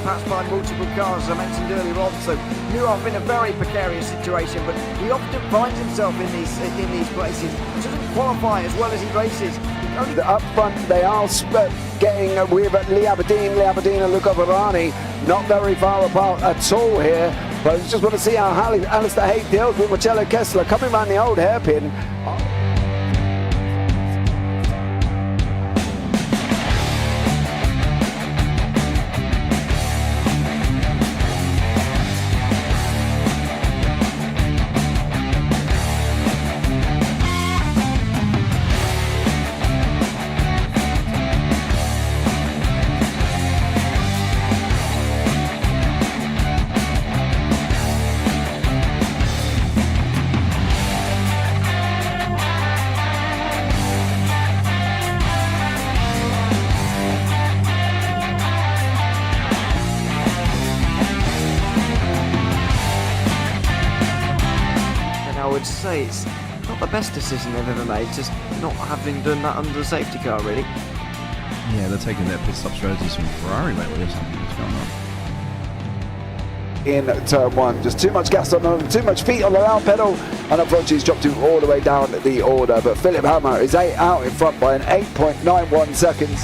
passed by multiple cars, as I mentioned earlier on, so Nuoff in a very precarious situation, but he often finds himself in these places. He doesn't qualify as well as he races. Up front, they are getting with Lee Aberdeen and Luca Varani, not very far apart at all here. But I just want to see how Alistair Haig deals with Marcello Kessler coming around the old hairpin. I would say it's not the best decision they've ever made, just not having done that under the safety car, really. Yeah, they're taking their pit stop strategies from Ferrari lately or something. What's going on? In turn one, just too much gas on them, too much feet on the loud pedal, and unfortunately he's dropped him all the way down the order. But Philip Hammer is out in front by an 8.91 seconds.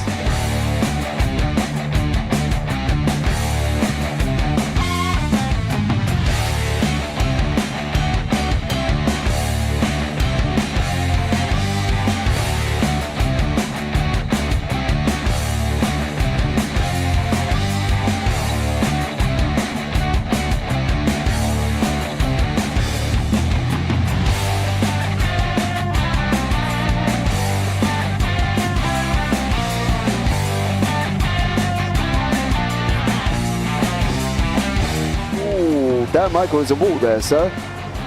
Dan Michael is a wall there, sir.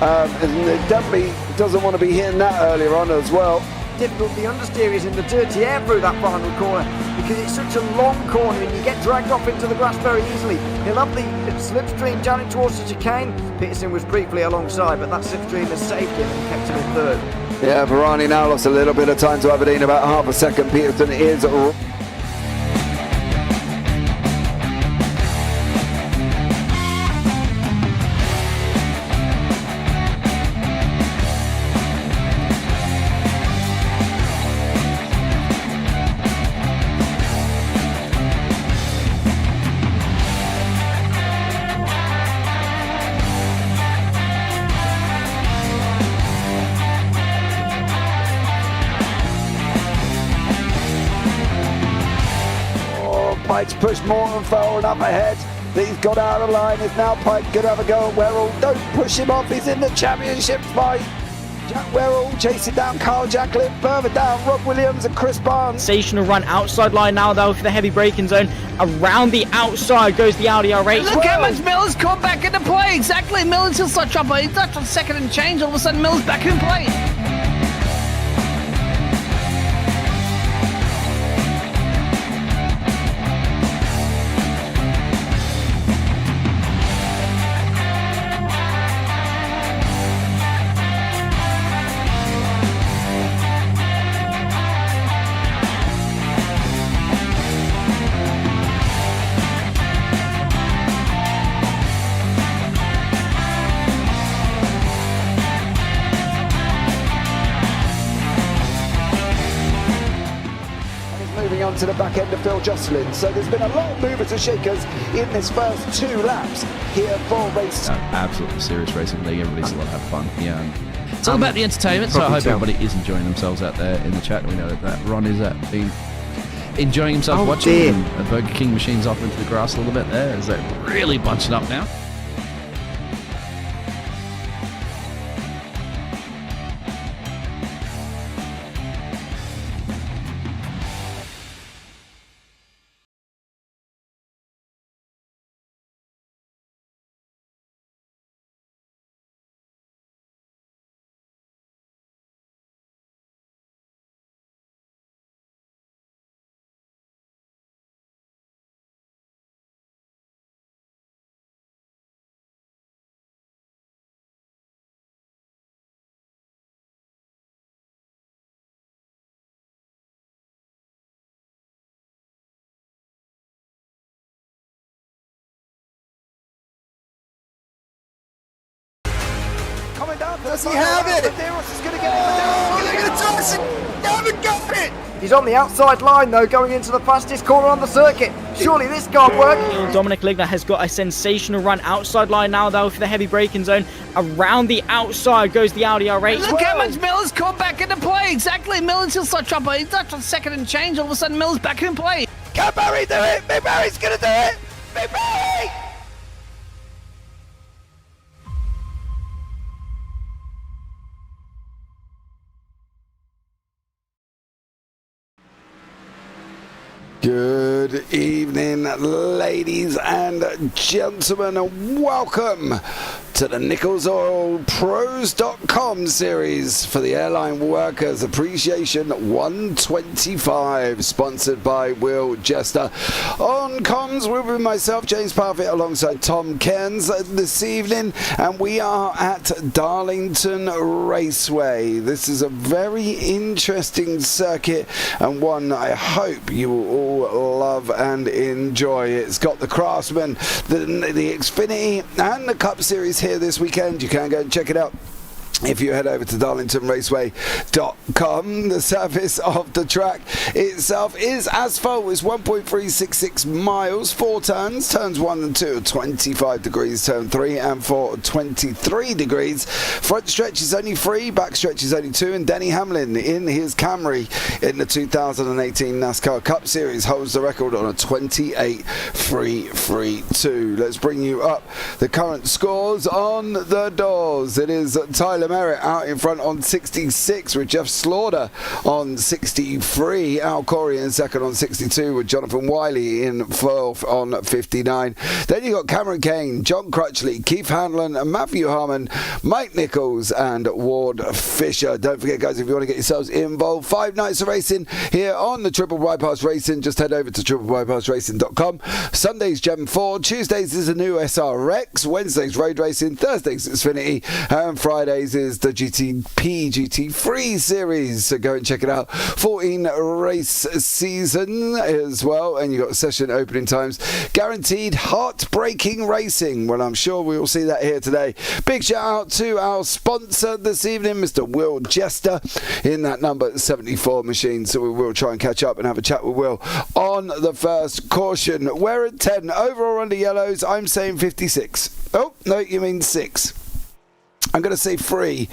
And it definitely doesn't want to be hitting that earlier on as well. Difficult, the understeer is in the dirty air through that final corner because it's such a long corner and you get dragged off into the grass very easily. He'll have the slipstream down in towards the chicane. Peterson was briefly alongside, but that slipstream has saved him and kept him in third. Yeah, Varani now lost a little bit of time to Aberdeen, about half a second. Peterson is Pike's pushed Morton forward up ahead. He's got out of line. It's now Pike going to have a go at Werrell. Don't push him off. He's in the championship fight. Jack Werrell chasing down Carl Jacklin. Further down, Rob Williams and Chris Barnes. Sensational run outside line now though for the heavy braking zone. Around the outside goes the Audi R8. Look how much Miller's caught back into play. Exactly. Miller's still such trouble. He's left on second and change. All of a sudden, Miller's back in play. Moving on to the back end of Phil Jocelyn. So there's been a lot of movers and shakers in this first 2 laps here for race. Absolutely serious racing league. Everybody's a lot of fun. Yeah. It's all about the entertainment, so I hope everybody is enjoying themselves out there in the chat. We know that Ron is been enjoying himself watching. And Burger King machine's off into the grass a little bit there. Is that really bunching up now? going down. Does he have it? Medeiros is going to get it. Haven't got it. He's on the outside line though, going into the fastest corner on the circuit. Surely this can't work. Dominic Ligner has got a sensational run outside line now though for the heavy braking zone. Around the outside goes the Audi R8. Look how much Miller's caught back into play. Exactly. Miller's still such up. He's touched on second and change. All of a sudden, Miller's back in play. Can Barry do it? Big Barry's going to do it. Big Barry! Good evening, ladies and gentlemen, and welcome to the NicholsOilPros.com series for the Airline Workers Appreciation 125, sponsored by Will Jester. On comms, we're with myself, James Parfitt, alongside Tom Cairnes this evening, and we are at Darlington Raceway. This is a very interesting circuit and one I hope you will all love and enjoy. It's got the Craftsman, the Xfinity and the Cup Series here this weekend. You can go and check it out if you head over to darlingtonraceway.com. The surface of the track itself is asphalt. It's 1.366 miles, 4 turns. Turns 1 and 2 are 25 degrees, turn 3 and 4 are 23 degrees. Front stretch is only 3, back stretch is only 2, and Denny Hamlin in his Camry in the 2018 NASCAR Cup Series holds the record on a 28.332. Let's bring you up the current scores on the doors. It is Tyler Merritt out in front on 66 with Jeff Slaughter on 63. Al Corey in second on 62 with Jonathan Wiley in fourth on 59. Then you got Cameron Kane, John Crutchley, Keith Hanlon, Matthew Harmon, Mike Nichols and Ward Fisher. Don't forget, guys, if you want to get yourselves involved, 5 nights of racing here on the Triple Bypass Racing. Just head over to triplebypassracing.com. Sundays Gem 4, Tuesdays is a new SRX, Wednesdays Road Racing, Thursdays Xfinity, and Fridays is the GT3 series, so go and check it out. 14 race season as well, and you got session opening times guaranteed. Heartbreaking racing, well, I'm sure we will see that here today. Big shout out to our sponsor this evening, Mr. Will Jester, in that number 74 machine, so we will try and catch up and have a chat with Will on the first caution. We're at 10 over or under yellows. I'm saying 56. Oh no, you mean 6. I'm going to say 3.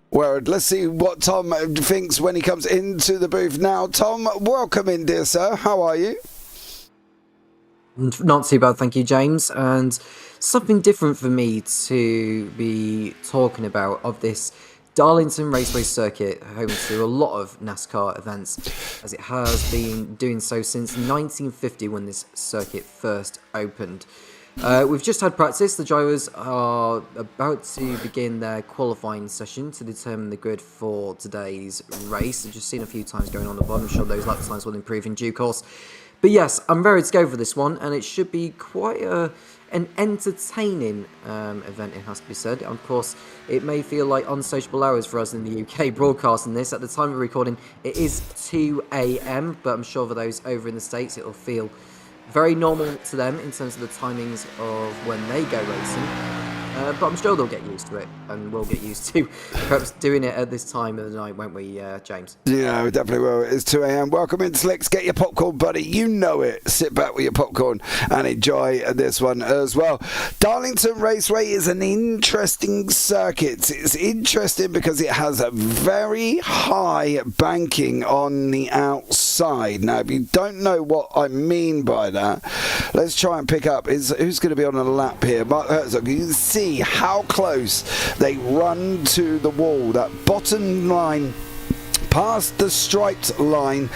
Word. Let's see what Tom thinks when he comes into the booth now. Tom, welcome in, dear sir. How are you? Not too bad, thank you, James. And something different for me to be talking about of this Darlington Raceway circuit, home to a lot of NASCAR events, as it has been doing so since 1950 when this circuit first opened. We've just had practice. The drivers are about to begin their qualifying session to determine the grid for today's race. I've just seen a few times going on the board. I'm sure those lap times will improve in due course. But yes, I'm ready to go for this one, and it should be quite an entertaining event, it has to be said. Of course, it may feel like unsociable hours for us in the UK broadcasting this. At the time of recording, it is 2 a.m, but I'm sure for those over in the States, it will feel very normal to them in terms of the timings of when they go racing. But I'm sure they'll get used to it, and we'll get used to perhaps doing it at this time of the night, won't we, James? Yeah, we definitely will. It's 2 a.m. Welcome in, Slicks. Get your popcorn, buddy. You know it. Sit back with your popcorn and enjoy this one as well. Darlington Raceway is an interesting circuit. It's interesting because it has a very high banking on the outside. Now, if you don't know what I mean by that, let's try and pick up who's going to be on a lap here. Mark Herzog. You can see how close they run to the wall. That bottom line past the striped line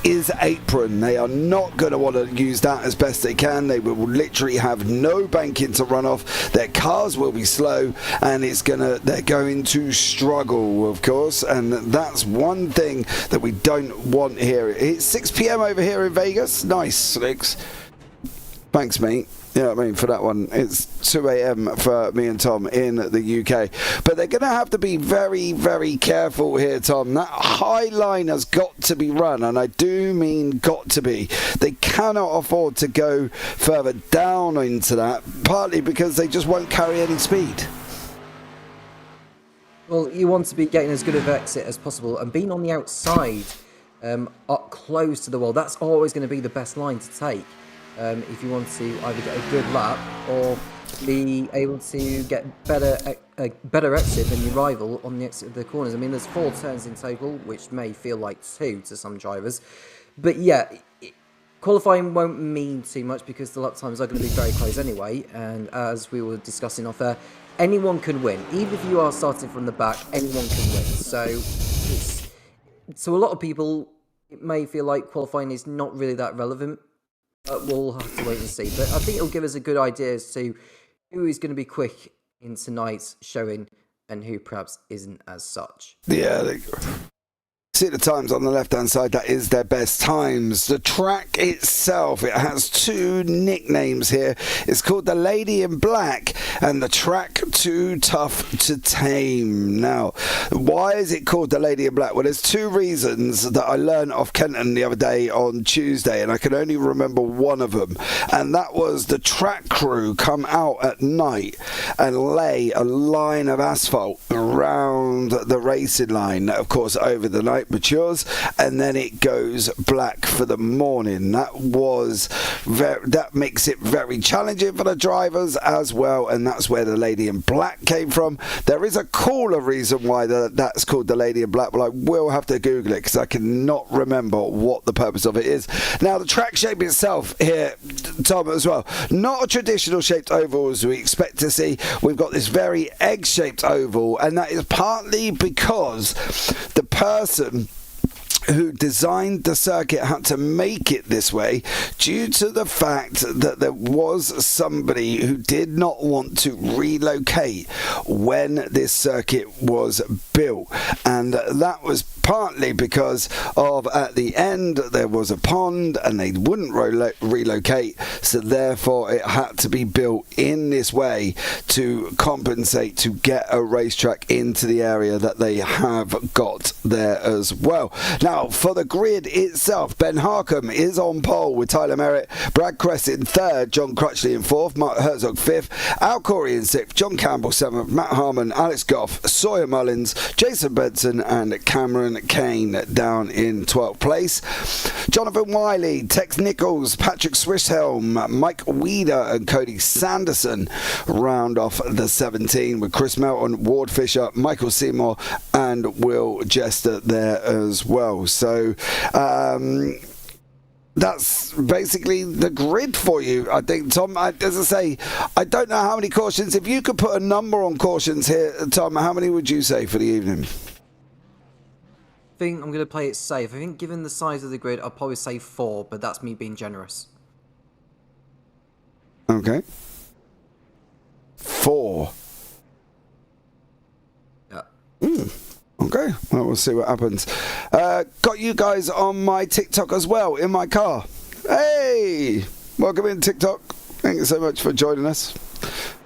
is apron. They are not going to want to use that as best they can. They will literally have no banking to run off. Their cars will be slow, and they're going to struggle, of course, and that's one thing that we don't want here. It's 6 p.m. over here in Vegas. Nice, Slicks. Thanks, mate. Yeah, I mean, for that one, it's 2 a.m. for me and Tom in the UK. But they're going to have to be very, very careful here, Tom. That high line has got to be run, and I do mean got to be. They cannot afford to go further down into that, partly because they just won't carry any speed. Well, you want to be getting as good of exit as possible, and being on the outside, up close to the wall, that's always going to be the best line to take. If you want to either get a good lap or be able to get a better exit than your rival on the exit of the corners. I mean, there's 4 turns in total, which may feel like 2 to some drivers. But yeah, qualifying won't mean too much because the lap times are going to be very close anyway. And as we were discussing off air, anyone can win. Even if you are starting from the back, anyone can win. So a lot of people, it may feel like qualifying is not really that relevant. But we'll have to wait and see. But I think it'll give us a good idea as to who is going to be quick in tonight's showing and who perhaps isn't as such. Yeah, see the times on the left-hand side, that is their best times. The track itself, it has 2 nicknames here. It's called the Lady in Black and the track Too Tough to Tame. Now, why is it called the Lady in Black? Well, there's 2 reasons that I learned off Kenton the other day on Tuesday, and I can only remember one of them, and that was the track crew come out at night and lay a line of asphalt around the racing line. That, of course, over the night matures, and then it goes black for the morning. That makes it very challenging for the drivers as well, and that's where the Lady in Black came from. There is a cooler reason why that's called the Lady in Black, but I will have to Google it because I cannot remember what the purpose of it is. Now, the track shape itself here, Tom, as well, not a traditional shaped oval as we expect to see. We've got this very egg-shaped oval, and that is partly because the person who designed the circuit had to make it this way due to the fact that there was somebody who did not want to relocate when this circuit was built, and that was partly because of, at the end there was a pond and they wouldn't relocate, so therefore it had to be built in this way to compensate to get a racetrack into the area that they have got there as well. Now, for the grid itself, Ben Harcombe is on pole with Tyler Merritt, Brad Cress in 3rd, John Crutchley in 4th, Mark Herzog 5th, Al Corey in 6th, John Campbell 7th, Matt Harmon, Alex Goff, Sawyer Mullins, Jason Benson and Cameron Kane down in 12th place. Jonathan Wiley, Tex Nichols, Patrick Swisshelm, Mike Weeder and Cody Sanderson round off the 17 with Chris Melton, Ward Fisher, Michael Seymour and Will Jester there as well. So that's basically the grid for you, I think, Tom. As I say, I don't know how many cautions. If you could put a number on cautions here, Tom, how many would you say for the evening? I think I'm going to play it safe. I think given the size of the grid, I'll probably say 4, but that's me being generous. Okay. 4. Yeah. Okay, well, we'll see what happens. Got you guys on my TikTok as well, in my car. Hey! Welcome in, TikTok. Thank you so much for joining us.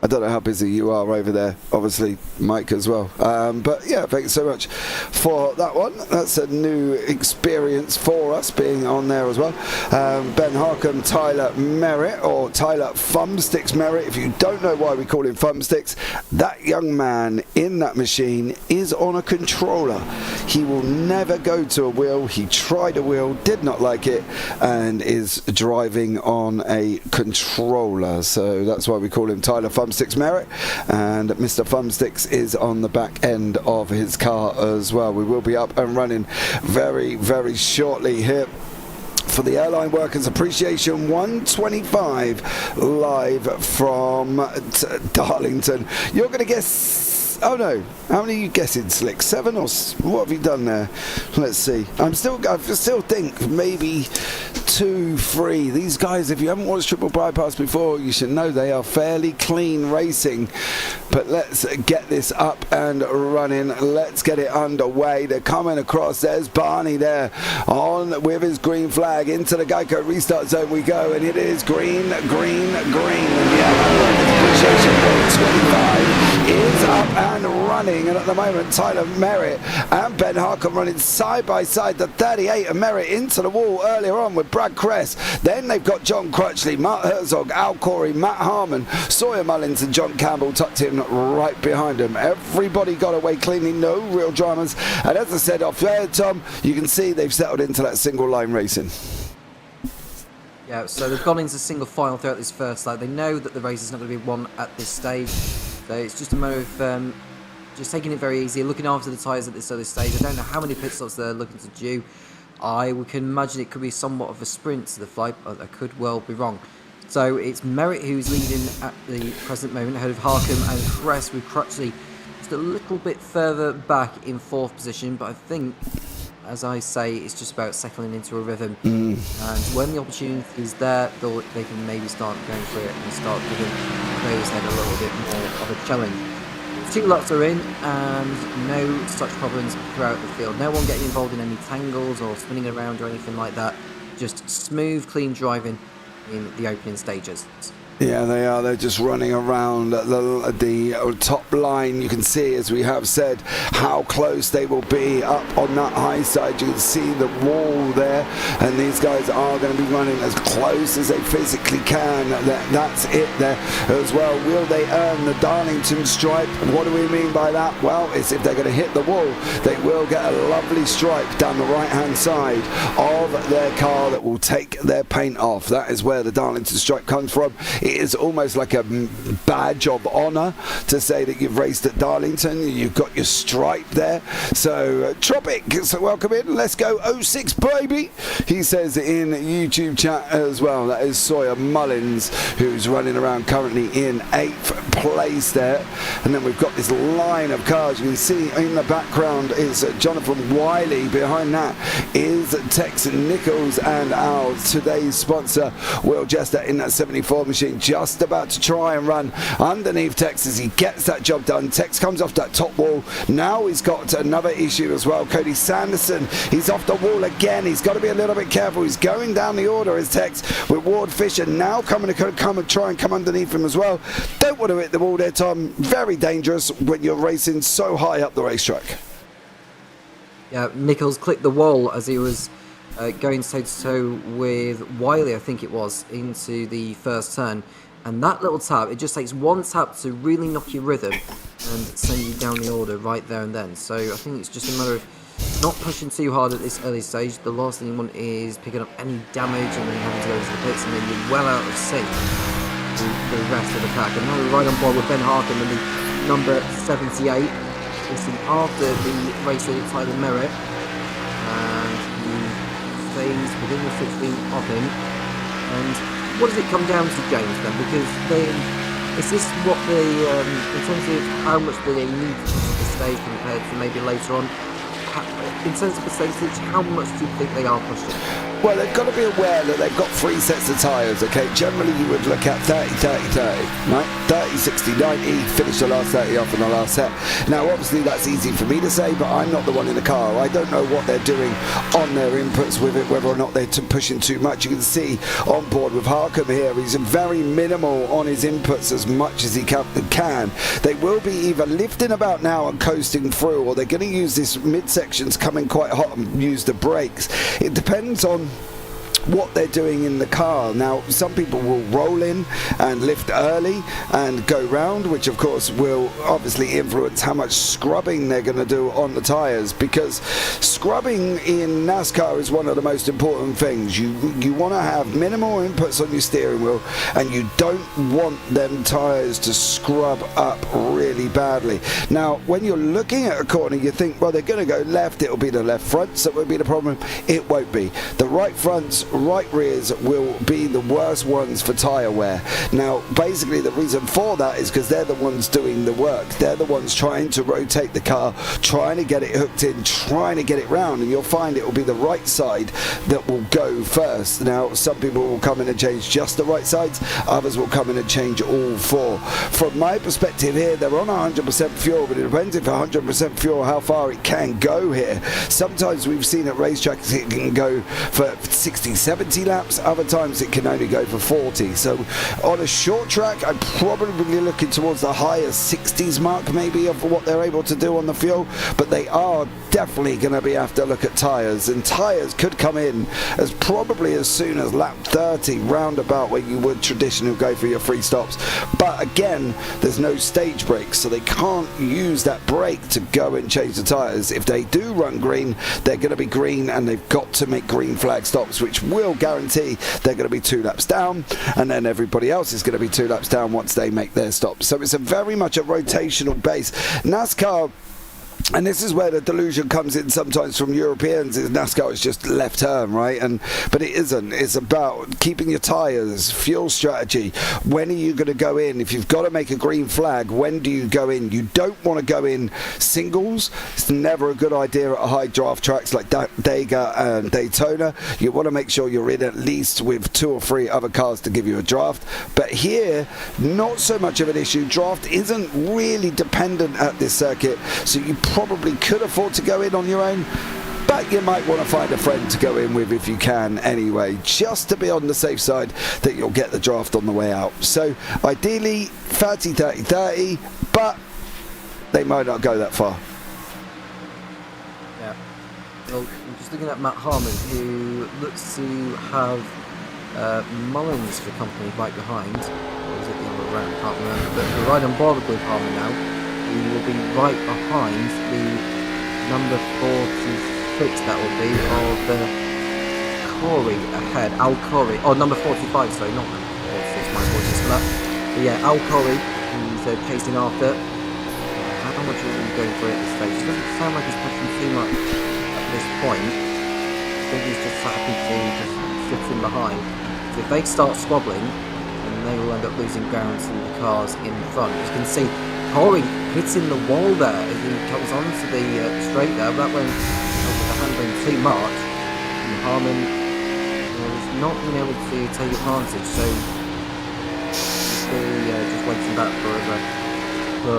I don't know how busy you are over there, obviously Mike as well, but yeah, thank you so much for that one. That's a new experience for us being on there as well. Ben Harcombe, Tyler Merritt, or Tyler Thumbsticks Merritt. If you don't know why we call him Thumbsticks, that young man in that machine is on a controller. He will never go to a wheel. He tried a wheel, did not like it, and is driving on a controller. So that's why we call him Tyler Thumbsticks Merritt, and Mr. Thumbsticks is on the back end of his car as well. We will be up and running very, very shortly here for the Airline Workers Appreciation 125 live from Darlington. You're going to guess. Oh no, how many are you guessing, Slick? 7 or what have you done there? Let's see. I still think maybe 2, 3. These guys, if you haven't watched Triple Bypass before, you should know they are fairly clean racing. But let's get this up and running. Let's get it underway. They're coming across. There's Barney there on with his green flag. Into the Geico restart zone we go, and it is green, green, green. And the Airline Workers Appreciation 125 is up and running, and at the moment Tyler Merritt and Ben Harcombe running side by side. The 38 of Merritt into the wall earlier on with Brad Kress. Then they've got John Crutchley, Mark Herzog, Al Corey, Matt Harmon, Sawyer Mullins and John Campbell tucked in right behind him. Everybody got away cleanly, no real dramas. And as I said off there, Tom, you can see they've settled into that single line racing. Yeah, so they've gone into single file throughout this first lap. They know that the race is not going to be won at this stage. So it's just a matter of just taking it very easy, looking after the tyres at this early stage. I don't know how many pit stops they're looking to do. I can imagine it could be somewhat of a sprint to the flight, but I could well be wrong. So it's Merritt who's leading at the present moment, ahead of Harcombe and Kress, with Crutchley just a little bit further back in 4th position. But I think, as I say, it's just about settling into a rhythm. And when the opportunity is there, they can maybe start going for it and start giving players head a little bit more of a challenge. 2 laps are in and no such problems throughout the field. No one getting involved in any tangles or spinning around or anything like that. Just smooth, clean driving in the opening stages. Yeah, they are. They're just running around the top line. You can see, as we have said, how close they will be up on that high side. You can see the wall there, and these guys are going to be running as close as they physically can. That's it there as well. Will they earn the Darlington stripe? What do we mean by that? Well, it's if they're going to hit the wall, they will get a lovely stripe down the right-hand side of their car that will take their paint off. That is where the Darlington stripe comes from. It is almost like a badge of honour to say that you've raced at Darlington. You've got your stripe there. So Tropic, so welcome in. Let's go 06 baby, he says in YouTube chat as well. That is Sawyer Mullins, who's running around currently in 8th place there. And then we've got this line of cars. You can see in the background is Jonathan Wiley. Behind that is Tex Nichols and our today's sponsor Will Jester in that 74 machine, just about to try and run underneath Tex as he gets that job done. Tex comes off that top wall. Now he's got another issue as well. Cody Sanderson, he's off the wall again. He's got to be a little bit careful. He's going down the order as Tex, with Ward Fisher now coming to come and try and come underneath him as well. Don't want to hit the wall there, Tom. Very dangerous when you're racing so high up the racetrack. Yeah, Nichols clicked the wall as he was going toe-to-toe with Wiley, I think it was, into the first turn. And that little tap, it just takes one tap to really knock your rhythm and send you down the order right there and then. So I think it's just a matter of not pushing too hard at this early stage. The last thing you want is picking up any damage and then having to go to the pits, and then you're well out of sync with the rest of the pack. And now we're right on board with Ben Harcombe in the number 78. This is after the race leader Tyler Merritt, and he stays within the 16 of him. And what does it come down to, James, then? Because is this what they, in terms of how much do they need to push the stage compared to maybe later on? In terms of percentage, how much do you think they are pushing? Well, they've got to be aware that they've got 3 sets of tyres, okay? Generally, you would look at 30, 30, 30, right? 30, 60, 90, finish the last 30 off in the last set. Now, obviously, that's easy for me to say, but I'm not the one in the car. I don't know what they're doing on their inputs with it, whether or not they're pushing too much. You can see on board with Harcombe here, he's very minimal on his inputs as much as he can. They will be either lifting about now and coasting through, or they're going to use this midsections coming quite hot and use the brakes. It depends on what they're doing in the car. Now, some people will roll in and lift early and go round, which of course will obviously influence how much scrubbing they're going to do on the tyres, because scrubbing in NASCAR is one of the most important things. You want to have minimal inputs on your steering wheel, and you don't want them tyres to scrub up really badly. Now, when you're looking at a corner, you think, well, they're going to go left, it'll be the left fronts that will be the problem. It won't be. The right fronts, right rears will be the worst ones for tyre wear. Now, basically the reason for that is because they're the ones doing the work. They're the ones trying to rotate the car, trying to get it hooked in, trying to get it round, and you'll find it will be the right side that will go first. Now, some people will come in and change just the right sides, others will come in and change all 4. From my perspective here, they're on 100% fuel, but it depends if 100% fuel how far it can go here. Sometimes we've seen at racetracks it can go for 60, 70 laps, other times it can only go for 40. So on a short track, I'm probably looking towards the higher 60s mark maybe of what they're able to do on the fuel, but they are definitely going to be have to look at tyres, and tyres could come in as probably as soon as lap 30, roundabout where you would traditionally go for your free stops. But again, there's no stage brakes, so they can't use that brake to go and change the tyres. If they do run green, they're going to be green, and they've got to make green flag stops, which will guarantee they're going to be 2 laps down, and then everybody else is going to be 2 laps down once they make their stops. So it's a very much a rotational base. NASCAR, and this is where the delusion comes in sometimes from Europeans, is NASCAR is just left turn, right? But it isn't. It's about keeping your tyres, fuel strategy. When are you going to go in? If you've got to make a green flag, when do you go in? You don't want to go in singles. It's never a good idea at high draft tracks like Dega and Daytona. You want to make sure you're in at least with 2 or 3 other cars to give you a draft. But here, not so much of an issue. Draft isn't really dependent at this circuit, so you probably could afford to go in on your own, but you might want to find a friend to go in with if you can anyway, just to be on the safe side that you'll get the draft on the way out. So ideally 30-30-30, but they might not go that far. Yeah. Well, I'm just looking at Matt Harmon, who looks to have Mullins for company right behind. Or is it the other way around? I can't remember. But we're right on board with Harmon now. He will be right behind the number 46, that will be, of Corey ahead. Al Corey, number 45, sorry, not number 46, my apologies for that. But yeah, Al Corey, who's chasing after. How much are we going for it at this stage? It doesn't sound like he's pushing too much at this point. I think he's just happy to just shift in behind. So if they start squabbling, then they will end up losing ground to the cars in front. As you can see, Corey hitting the wall there as he comes onto the straight there. That went over the handling too much, and Harmon has not been able to take advantage. So just waiting back for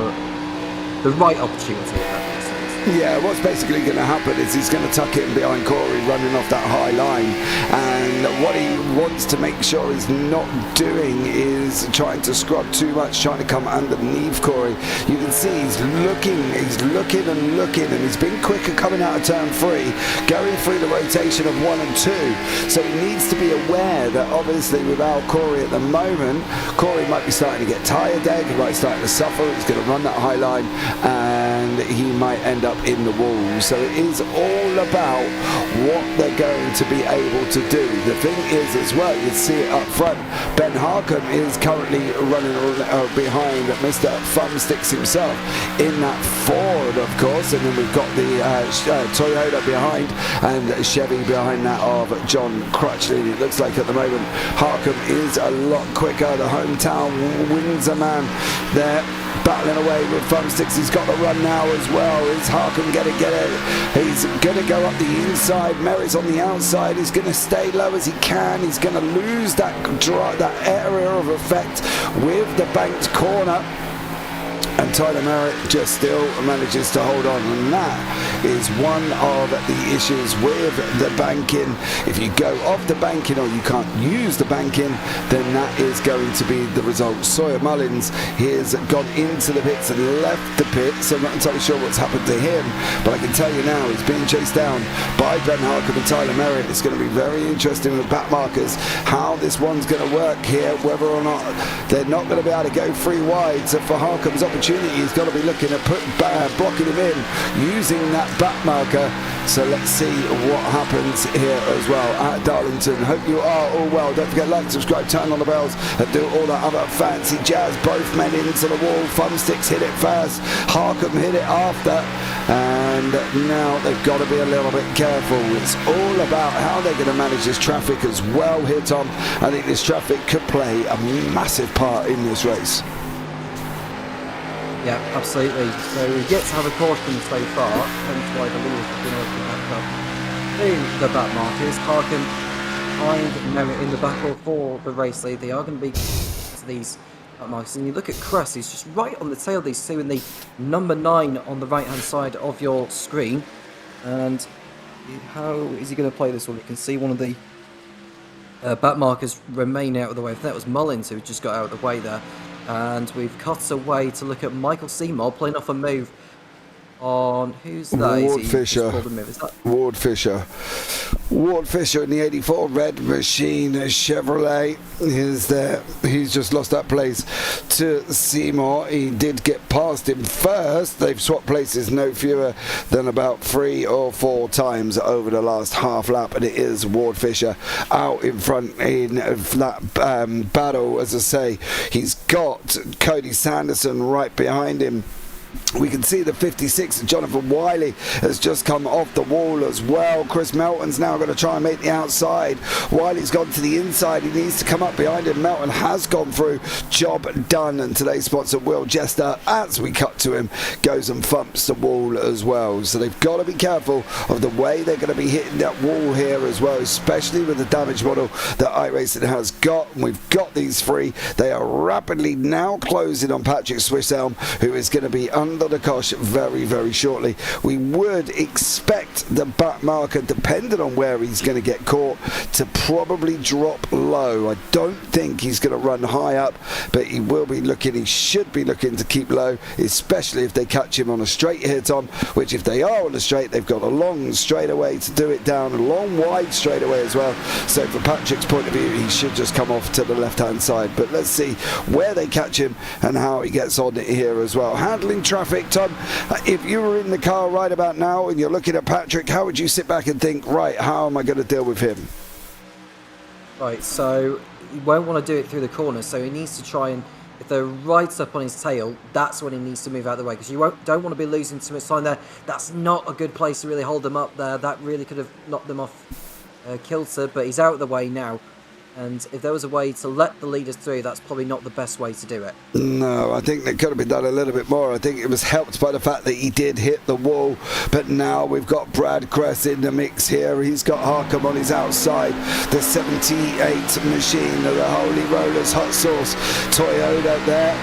the right opportunity, if that makes sense. Yeah, what's basically going to happen is he's going to tuck it in behind Corey, running off that high line, and what he wants to make sure he's not doing is trying to scrub too much, trying to come underneath Corey. You can see he's looking and looking, and he's been quicker coming out of turn 3, going through the rotation of 1 and 2, so he needs to be aware that obviously without Corey at the moment, Corey might be starting to get tired there, he might be starting to suffer, he's going to run that high line, and he might end up in the wall. So it is all about what they're going to be able to do. The thing is as well, you see it up front, Ben Harcombe is currently running behind Mr. Thumbsticks himself in that Ford, of course, and then we've got the Toyota behind, and Chevy behind that of John Crutchley. It looks like at the moment Harcombe is a lot quicker. The hometown Windsor man there battling away with Thumbsticks. He's got the run now as well. Is Harcombe going to get it? He's going to go up the inside. Merritt's on the outside. He's going to stay low as he can. He's going to lose that area of effect with the banked corner. And Tyler Merritt just still manages to hold on, and that is one of the issues with the banking. If you go off the banking or you can't use the banking, then that is going to be the result. Sawyer Mullins, he has gone into the pits and left the pits. I'm not entirely sure what's happened to him, but I can tell you now he's being chased down by Ben Harcombe and Tyler Merritt. It's going to be very interesting with back markers how this one's going to work here, whether or not they're not going to be able to go 3 wide. So for Harcombe's opportunity, he's got to be looking at blocking him in using that back marker. So let's see what happens here as well at Darlington. Hope you are all well. Don't forget, like, subscribe, turn on the bells, and do all that other fancy jazz. Both men into the wall. Thumbsticks hit it first, Harcombe hit it after, and now they've got to be a little bit careful. It's all about how they're going to manage this traffic as well here, Tom. I think this traffic could play a massive part in this race. Yeah, absolutely. So we've yet to have a caution so far, hence why the leaders have been able to back up to the back markers. Harcombe behind Merritt in the battle for the race lead. They are going to be to these back markers. And you look at Cress, he's just right on the tail of these two in the number 9 on the right hand side of your screen. And how is he going to play this one? You can see one of the Back markers remain out of the way. I think that was Mullins who just got out of the way there. And we've cut away to look at Michael Seymour playing off a move on who's that? Ward Fisher. Is that? Ward Fisher. Ward Fisher in the 84 red machine Chevrolet is there. He's just lost that place to Seymour. He did get past him first. They've swapped places no fewer than about 3 or 4 times over the last half lap, and it is Ward Fisher out in front in that battle. As I say, he's got Cody Sanderson right behind him. We can see the 56, Jonathan Wiley, has just come off the wall as well. Chris Melton's now going to try and make the outside. Wiley's gone to the inside. He needs to come up behind him. Melton has gone through. Job done. And today's sponsor, Will Jester, as we cut to him, goes and thumps the wall as well. So they've got to be careful of the way they're going to be hitting that wall here as well, especially with the damage model that iRacing has got. And we've got these 3. They are rapidly now closing on Patrick Swisselm, who is going to be under the cosh very, very shortly. We would expect the back marker, depending on where he's going to get caught, to probably drop low. I don't think he's going to run high up, but he will be looking, he should be looking to keep low, especially if they catch him on a straight here, Tom, which if they are on a straight, they've got a long straightaway to do it down, a long wide straightaway as well. So from Patrick's point of view, he should just come off to the left-hand side. But let's see where they catch him and how he gets on it here as well. Handling traffic, Tom, if you were in the car right about now and you're looking at Patrick, how would you sit back and think, right, how am I going to deal with him? Right, so he won't want to do it through the corner, so he needs to try and, if they're right up on his tail, that's when he needs to move out of the way, because you don't want to be losing too much time there. That's not a good place to really hold them up there. That really could have knocked them off kilter, but he's out of the way now. And if there was a way to let the leaders through, that's probably not the best way to do it. No, I think it could have been done a little bit more. I think it was helped by the fact that he did hit the wall. But now we've got Brad Kress in the mix here. He's got Harkham on his outside. The 78 machine, the Holy Rollers Hot Sauce Toyota there.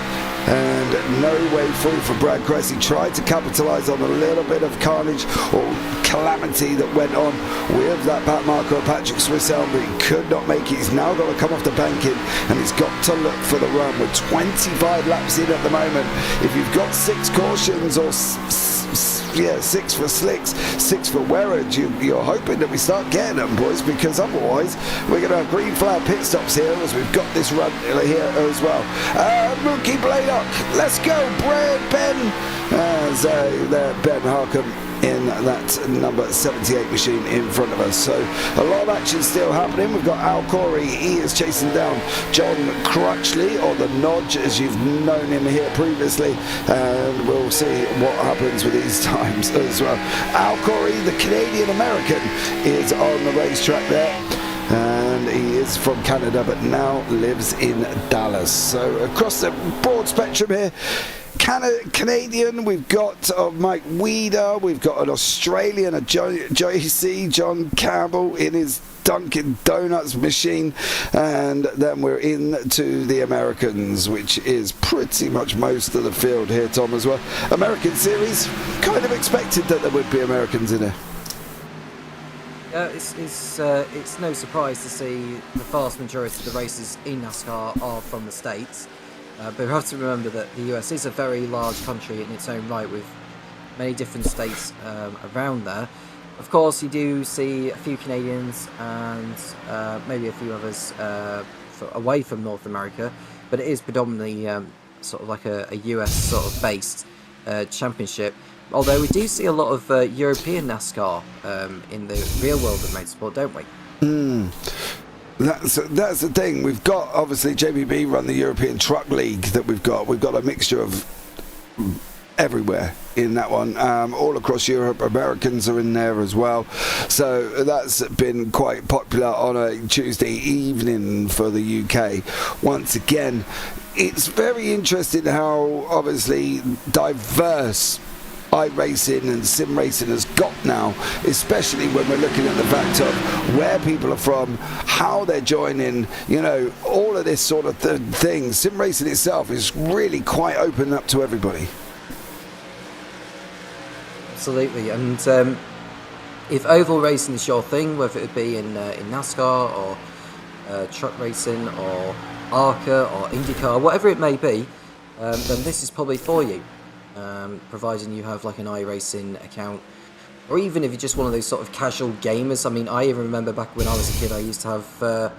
And no way through for Brad Kress. He tried to capitalise on a little bit of carnage or calamity that went on with that back marker of Patrick Swisselm, but he could not make it. He's now got to come off the banking, and he's got to look for the run. With 25 laps in at the moment, if you've got 6 cautions or 6 for slicks, 6 for wearage, you're hoping that we start getting them, boys, because otherwise we're going to have green flag pit stops here as we've got this run here as well. Mookie Blaylock, let's go, Ben. As Ben Harkham in that number 78 machine in front of us. So a lot of action still happening. We've got Al Corey. He is chasing down John Crutchley, or the Nodge as you've known him here previously, and we'll see what happens with these times as well. Al Corey, the Canadian American, is on the racetrack there, and he is from Canada but now lives in Dallas. So across the broad spectrum here, Canadian, we've got Mike Weeder, we've got an Australian, a JC, John Campbell in his Dunkin' Donuts machine, and then we're into the Americans, which is pretty much most of the field here, Tom, as well. American Series, kind of expected that there would be Americans in there. It's no surprise to see the vast majority of the races in NASCAR are from the States. But we have to remember that the US is a very large country in its own right, with many different states around there. Of course, you do see a few Canadians and maybe a few others away from North America, but it is predominantly sort of like a US sort of based championship. Although we do see a lot of European NASCAR in the real world of motorsport, don't we? That's the thing. We've got, obviously, JPB run the European Truck League that we've got. We've got a mixture of everywhere in that one. All across Europe, Americans are in there as well. So that's been quite popular on a Tuesday evening for the UK. Once again, it's very interesting how, obviously, diverse iRacing and sim racing has got now, especially when we're looking at the fact of where people are from, how they're joining, you know, all of this sort of thing. Sim racing itself is really quite open up to everybody. Absolutely, and if oval racing is your thing, whether it be in NASCAR or truck racing or ARCA or IndyCar, whatever it may be, then this is probably for you. Providing you have like an iRacing account, or even if you're just one of those sort of casual gamers. I mean, I even remember back when I was a kid, I used to have.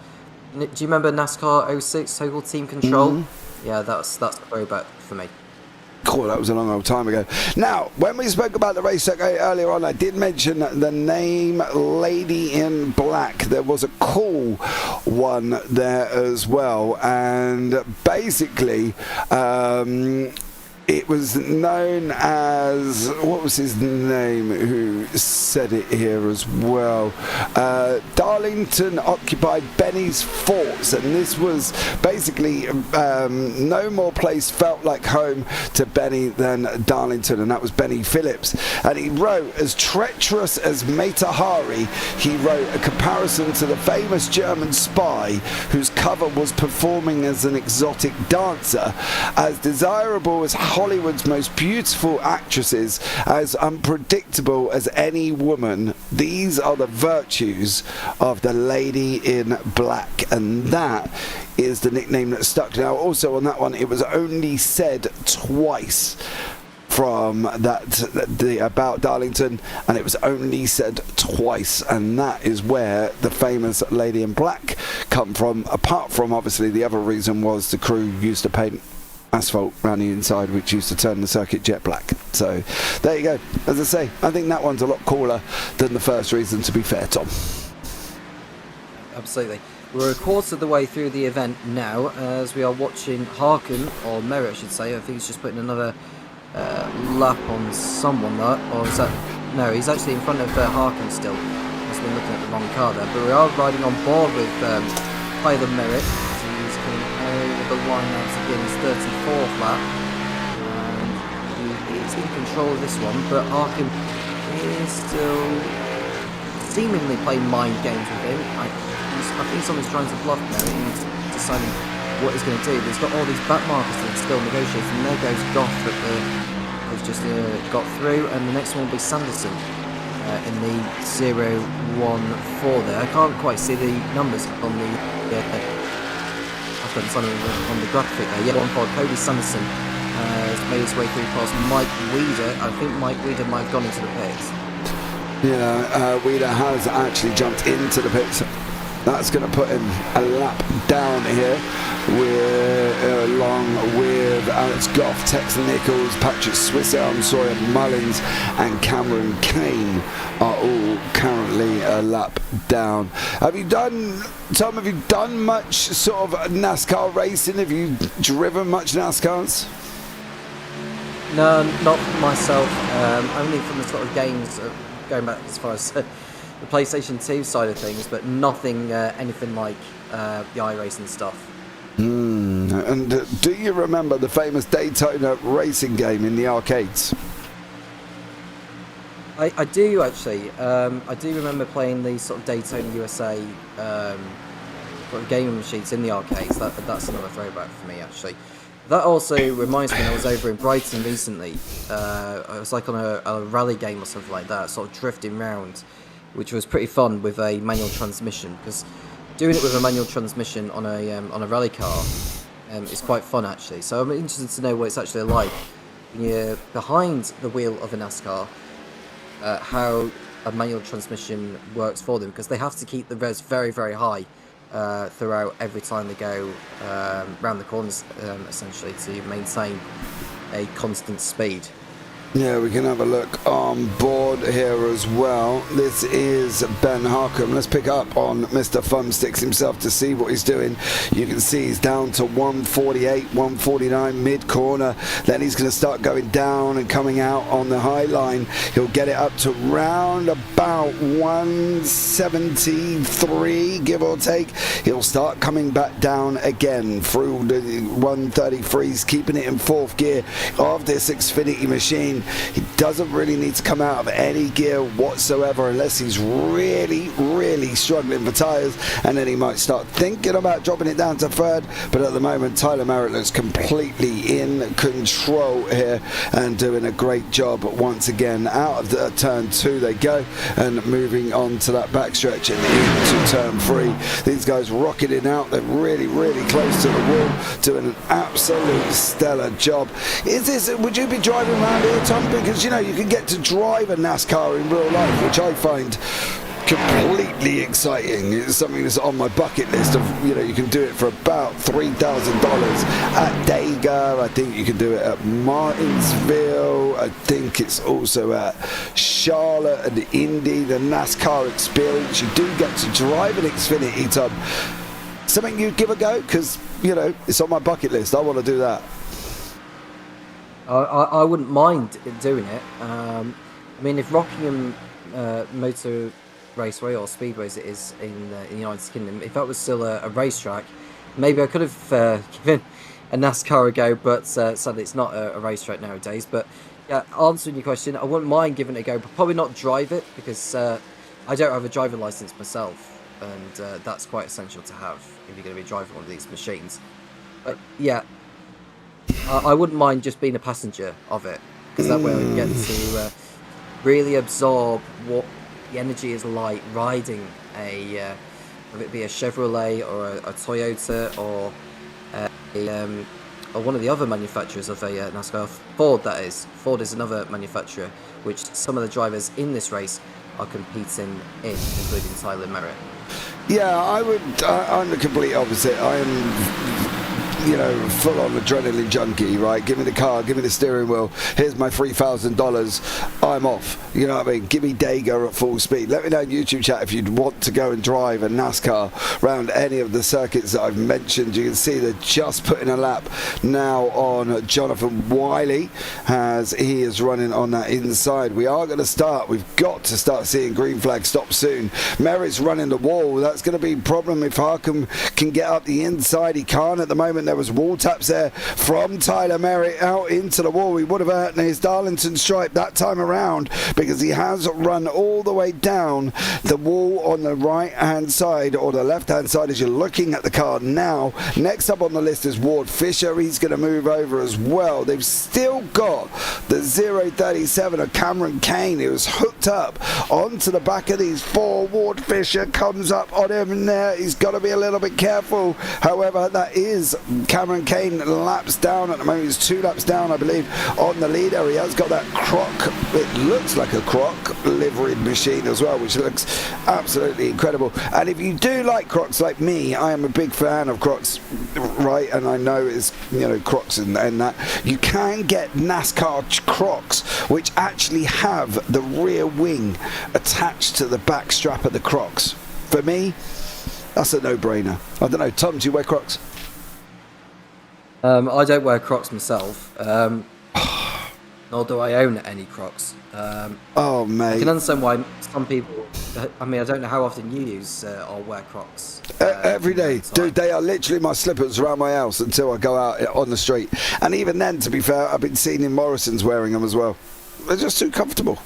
Do you remember NASCAR-06 Total Team Control? Yeah, that's the throwback for me. Cool, that was a long old time ago. Now, when we spoke about the race circuit earlier on, I did mention the name Lady in Black. There was a cool one there as well, and basically it was known as, what was his name who said it here as well? Darlington occupied Benny's forts, and this was basically no more place felt like home to Benny than Darlington, and that was Benny Phillips. And he wrote, as treacherous as Mata Hari, he wrote a comparison to the famous German spy whose cover was performing as an exotic dancer, as desirable as Hollywood's most beautiful actresses, as unpredictable as any woman. These are the virtues of the Lady in Black, and that is the nickname that stuck. Now, also on that one, it was only said twice from about Darlington, and it was only said twice, and that is where the famous Lady in Black come from, apart from obviously the other reason was the crew used to paint asphalt around the inside, which used to turn the circuit jet black. So there you go. As I say, I think that one's a lot cooler than the first reason, to be fair, Tom. Absolutely. We're a quarter of the way through the event now, as we are watching Harkin, or Merritt I should say. I think he's just putting another lap on someone there, or is that... No, he's actually in front of Harkin still. Must been looking at the wrong car there, but we are riding on board with Tyler Merritt. He's coming over the line now to begin his 34th lap, and he is in control of this one, but Harkin is still seemingly playing mind games with him. I think someone's trying to bluff Merritt and he's deciding what he's going to do, but he's got all these back markers that he's still negotiating, and there goes Goff that they've just got through, and the next one will be Sanderson in the 014 there. I can't quite see the numbers on the on the graphic there. Yeah, 1-4. Cody Sanderson has made his way through past Mike Weeder. I think Mike Weeder might have gone into the pits. Yeah, Weeder has actually jumped into the pits. That's going to put him a lap down here, along with Alex Goff, Tex Nichols, Patrick Swisshelm, Sawyer Mullins and Cameron Kane are all currently a lap down. Have you done, Tom, much sort of NASCAR racing? Have you driven much NASCARs? No, not myself. Only from the sort of games, going back as far as the PlayStation 2 side of things, but nothing, anything like the iRacing stuff. And do you remember the famous Daytona racing game in the arcades? I do actually. I do remember playing the sort of Daytona USA gaming machines in the arcades. That's another throwback for me actually. That also reminds me when I was over in Brighton recently. I was like on a rally game or something like that, sort of drifting round, which was pretty fun with a manual transmission, because doing it with a manual transmission on a rally car is quite fun actually. So I'm interested to know what it's actually like when you're behind the wheel of a NASCAR, how a manual transmission works for them, because they have to keep the revs very, very high throughout every time they go round the corners, essentially, to maintain a constant speed. Yeah, we can have a look on board here as well. This is Ben Harkham. Let's pick up on Mr. Thumbsticks himself to see what he's doing. You can see he's down to 148, 149 mid-corner. Then he's going to start going down and coming out on the high line. He'll get it up to round about 173, give or take. He'll start coming back down again through the 133s, keeping it in fourth gear of this Xfinity machine. machine. He doesn't really need to come out of any gear whatsoever unless he's really, really struggling for tyres, and then he might start thinking about dropping it down to third. But at the moment, Tyler Merritt looks completely in control here and doing a great job once again. Out of the turn 2 they go, and moving on to that backstretch and into turn 3. These guys rocketing out. They're really, really close to the wall, doing an absolute stellar job. Would you be driving around here, Tom? Because, you know, you can get to drive a NASCAR in real life, which I find completely exciting. It's something that's on my bucket list of, you know, you can do it for about $3,000 at Dega. I think you can do it at Martinsville. I think it's also at Charlotte and Indy, the NASCAR experience. You do get to drive an Xfinity, Tom. Something you'd give a go? Because, you know, it's on my bucket list. I want to do that. I wouldn't mind doing it. I mean, if Rockingham Motor Raceway, or Speedway as it is in the United Kingdom, if that was still a racetrack, maybe I could have given a NASCAR a go, but sadly it's not a racetrack nowadays. But yeah, answering your question, I wouldn't mind giving it a go, but probably not drive it, because I don't have a driving license myself, and that's quite essential to have if you're going to be driving one of these machines. But yeah, I wouldn't mind just being a passenger of it, because that way I can get to really absorb what the energy is like riding whether it be a Chevrolet or a Toyota or one of the other manufacturers of a NASCAR. Ford, that is. Ford is another manufacturer which some of the drivers in this race are competing in, including Tyler Merritt. Yeah, I'm the complete opposite. I am, you know, full-on adrenaline junkie, right? Give me the car, give me the steering wheel. Here's my $3,000. I'm off. You know what I mean? Give me Dega at full speed. Let me know in YouTube chat if you'd want to go and drive a NASCAR around any of the circuits that I've mentioned. You can see they're just putting a lap now on Jonathan Wiley as he is running on that inside. We are going to start. We've got to start seeing green flag stop soon. Merritt's running the wall. That's going to be a problem if Harkham can get up the inside. He can't at the moment. There was wall taps there from Tyler Merritt out into the wall. He would have earned his Darlington stripe that time around, because he has run all the way down the wall on the right hand side, or the left hand side as you're looking at the card now. Next up on the list is Ward Fisher. He's going to move over as well. They've still got the 037 of Cameron Kane, who was hooked up onto the back of these four. Ward Fisher comes up on him there. He's got to be a little bit careful. However, that is Cameron Kane laps down at the moment. He's 2 laps down, I believe, on the leader. He has got that Croc, it looks like a Croc liveried machine as well, which looks absolutely incredible. And if you do like Crocs like me, I am a big fan of Crocs, right? And I know it's, you know, Crocs and that. You can get NASCAR Crocs which actually have the rear wing attached to the back strap of the Crocs. For me, that's a no-brainer. I don't know, Tom, do you wear Crocs? I don't wear Crocs myself, nor do I own any Crocs. Oh, mate. I can understand why some people, I mean, I don't know how often you use or wear Crocs. Every day. Dude, they are literally my slippers around my house until I go out on the street. And even then, to be fair, I've been seen in Morrison's wearing them as well. They're just too comfortable.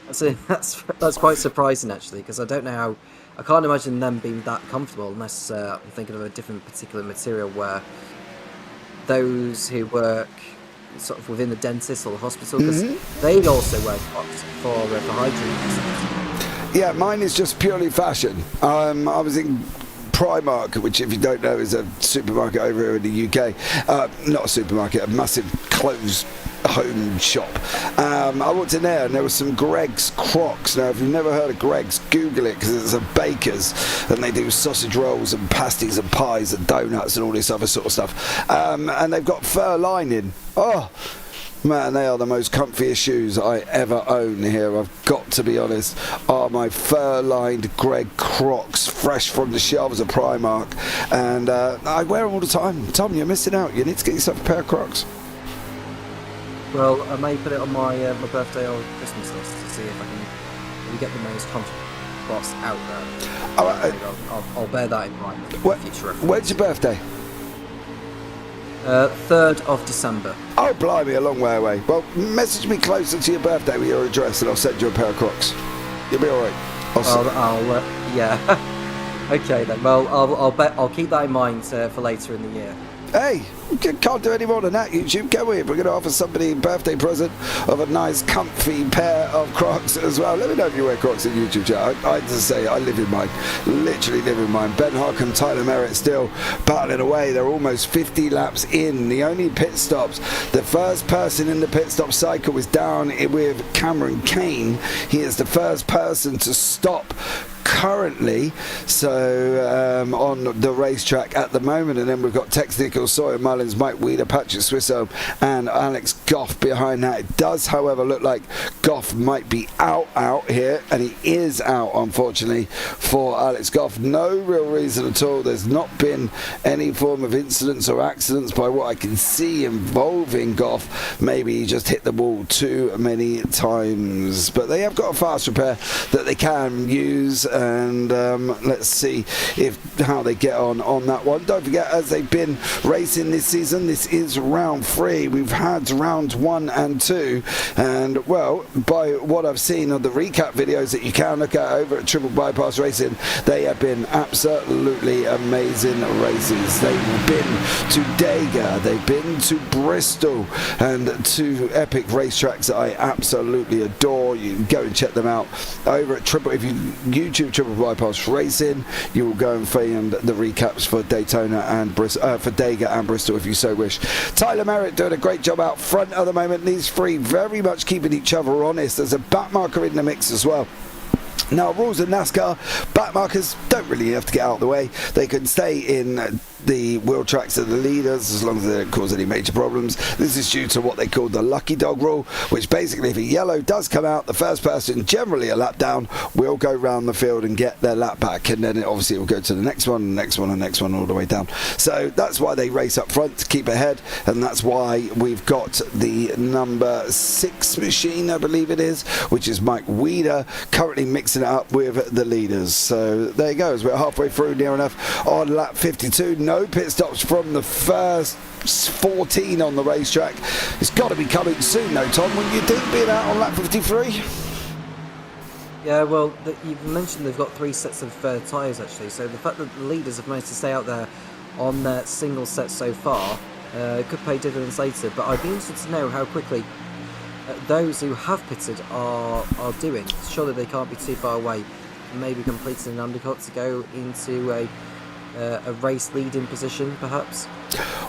That's quite surprising, actually, because I don't know how. I can't imagine them being that comfortable unless I'm thinking of a different particular material where those who work sort of within the dentist or the hospital, because they also wear Crocs for hygiene. Yeah, mine is just purely fashion. I was in Primark, which, if you don't know, is a supermarket over here in the UK. Not a supermarket, a massive clothes home shop. I walked in there and there was some Greg's Crocs. Now, if you've never heard of Greg's, Google it, because it's a baker's and they do sausage rolls and pasties and pies and donuts and all this other sort of stuff. And they've got fur lining. Oh, man, they are the most comfiest shoes I ever own here, I've got to be honest, are my fur-lined Greg Crocs, fresh from the shelves of Primark. And I wear them all the time. Tom, you're missing out. You need to get yourself a pair of Crocs. Well, I may put it on my birthday or Christmas list to see if I can really get the most comfortable Crocs out there. I'll bear that in mind for future reference. When's your birthday? 3rd of December. Oh, blimey, a long way away. Well, message me closer to your birthday with your address and I'll send you a pair of Crocs. You'll be all right. Yeah. Okay then. Well, I'll keep that in mind for later in the year. Hey, you can't do any more than that, YouTube, can we? We're going to offer somebody a birthday present of a nice, comfy pair of Crocs as well. Let me know if you wear Crocs in YouTube chat. I just say I live in mine. Literally live in mine. Ben Harkham, Tyler Merritt still battling away. They're almost 50 laps in. The only pit stops, the first person in the pit stop cycle is down with Cameron Cairnes. He is the first person to stop currently, so on the racetrack at the moment. And then we've got Tex Nichols, Sawyer Mullins, Mike Wheeler, Patrick Swissow and Alex Goff behind that. It does, however, look like Goff might be out here, and he is out, unfortunately, for Alex Goff. No real reason at all. There's not been any form of incidents or accidents by what I can see involving Goff. Maybe he just hit the wall too many times, but they have got a fast repair that they can use, and let's see how they get on that one. Don't forget, as they've been racing this season, this is round 3. We've had rounds 1 and 2, and well, by what I've seen of the recap videos that you can look at over at Triple Bypass Racing, they have been absolutely amazing races. They've been to Dega, they've been to Bristol, and 2 epic racetracks that I absolutely adore. You can go and check them out over at if you YouTube Triple Bypass Racing, you will go and find the recaps for Daytona and for Dega and Bristol if you so wish. Tyler Merritt doing a great job out front at the moment. These 3 very much keeping each other honest. There's a back marker in the mix as well. Now, rules of NASCAR, back markers don't really have to get out of the way. They can stay in the wheel tracks of the leaders as long as they don't cause any major problems. This is due to what they call the lucky dog rule, which basically, if a yellow does come out, the first person, generally a lap down, will go round the field and get their lap back, and then it will go to the next one, and next one, and next one, all the way down. So that's why they race up front to keep ahead, and that's why we've got the number 6 machine, I believe it is, which is Mike Wheeler, currently mixing it up with the leaders. So there you go, as we're halfway through, near enough, on lap 52. No pit stops from the first 14 on the racetrack. It's got to be coming soon, though, Tom, wouldn't you think, being out on lap 53? Yeah, well, you've mentioned they've got 3 sets of tyres, actually, so the fact that the leaders have managed to stay out there on their single set so far could pay dividends later, but I'd be interested to know how quickly those who have pitted are doing. Surely they can't be too far away, maybe completing an undercut to go into a race leading position, perhaps.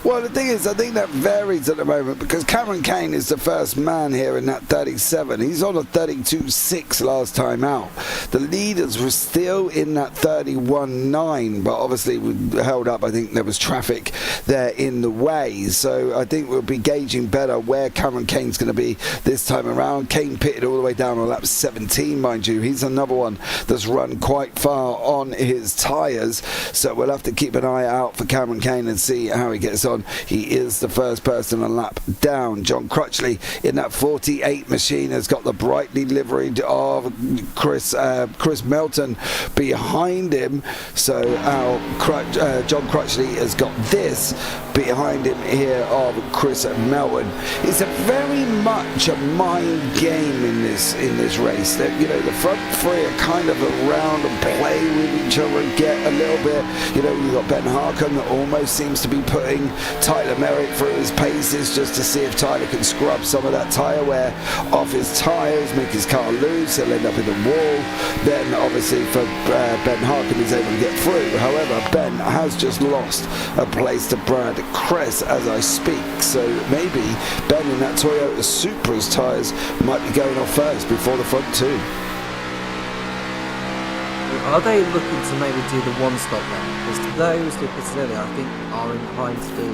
Well, the thing is, I think that varies at the moment, because Cameron Cairnes is the first man here in that 37. He's on a 32.6 last time out. The leaders were still in that 31.9, but obviously we held up. I think there was traffic there in the way, so I think we'll be gauging better where Cameron Cairnes going to be this time around. Cairnes pitted all the way down on lap 17, mind you. He's another one that's run quite far on his tyres, so we'll have to keep an eye out for Cameron Cairnes and see how he gets on. He is the first person on lap down. John Crutchley in that 48 machine has got the brightly liveried of Chris Melton behind him. So John Crutchley has got this behind him here of Chris Melton. It's a very much a mind game in this race. That, you know, the front 3 are kind of around and play with each other and get a little bit. You know, you've got Ben Harkham that almost seems to be putting Tyler Merritt through his paces just to see if Tyler can scrub some of that tyre wear off his tyres, make his car loose. He'll end up in the wall. Then obviously for Ben Harkham, he's able to get through. However, Ben has just lost a place to Brad Kress as I speak, so maybe Ben in that Toyota Supra's tyres might be going off first before the front 2. Are they looking to maybe do the one stop then? Because those who pitted earlier, I think, are inclined to do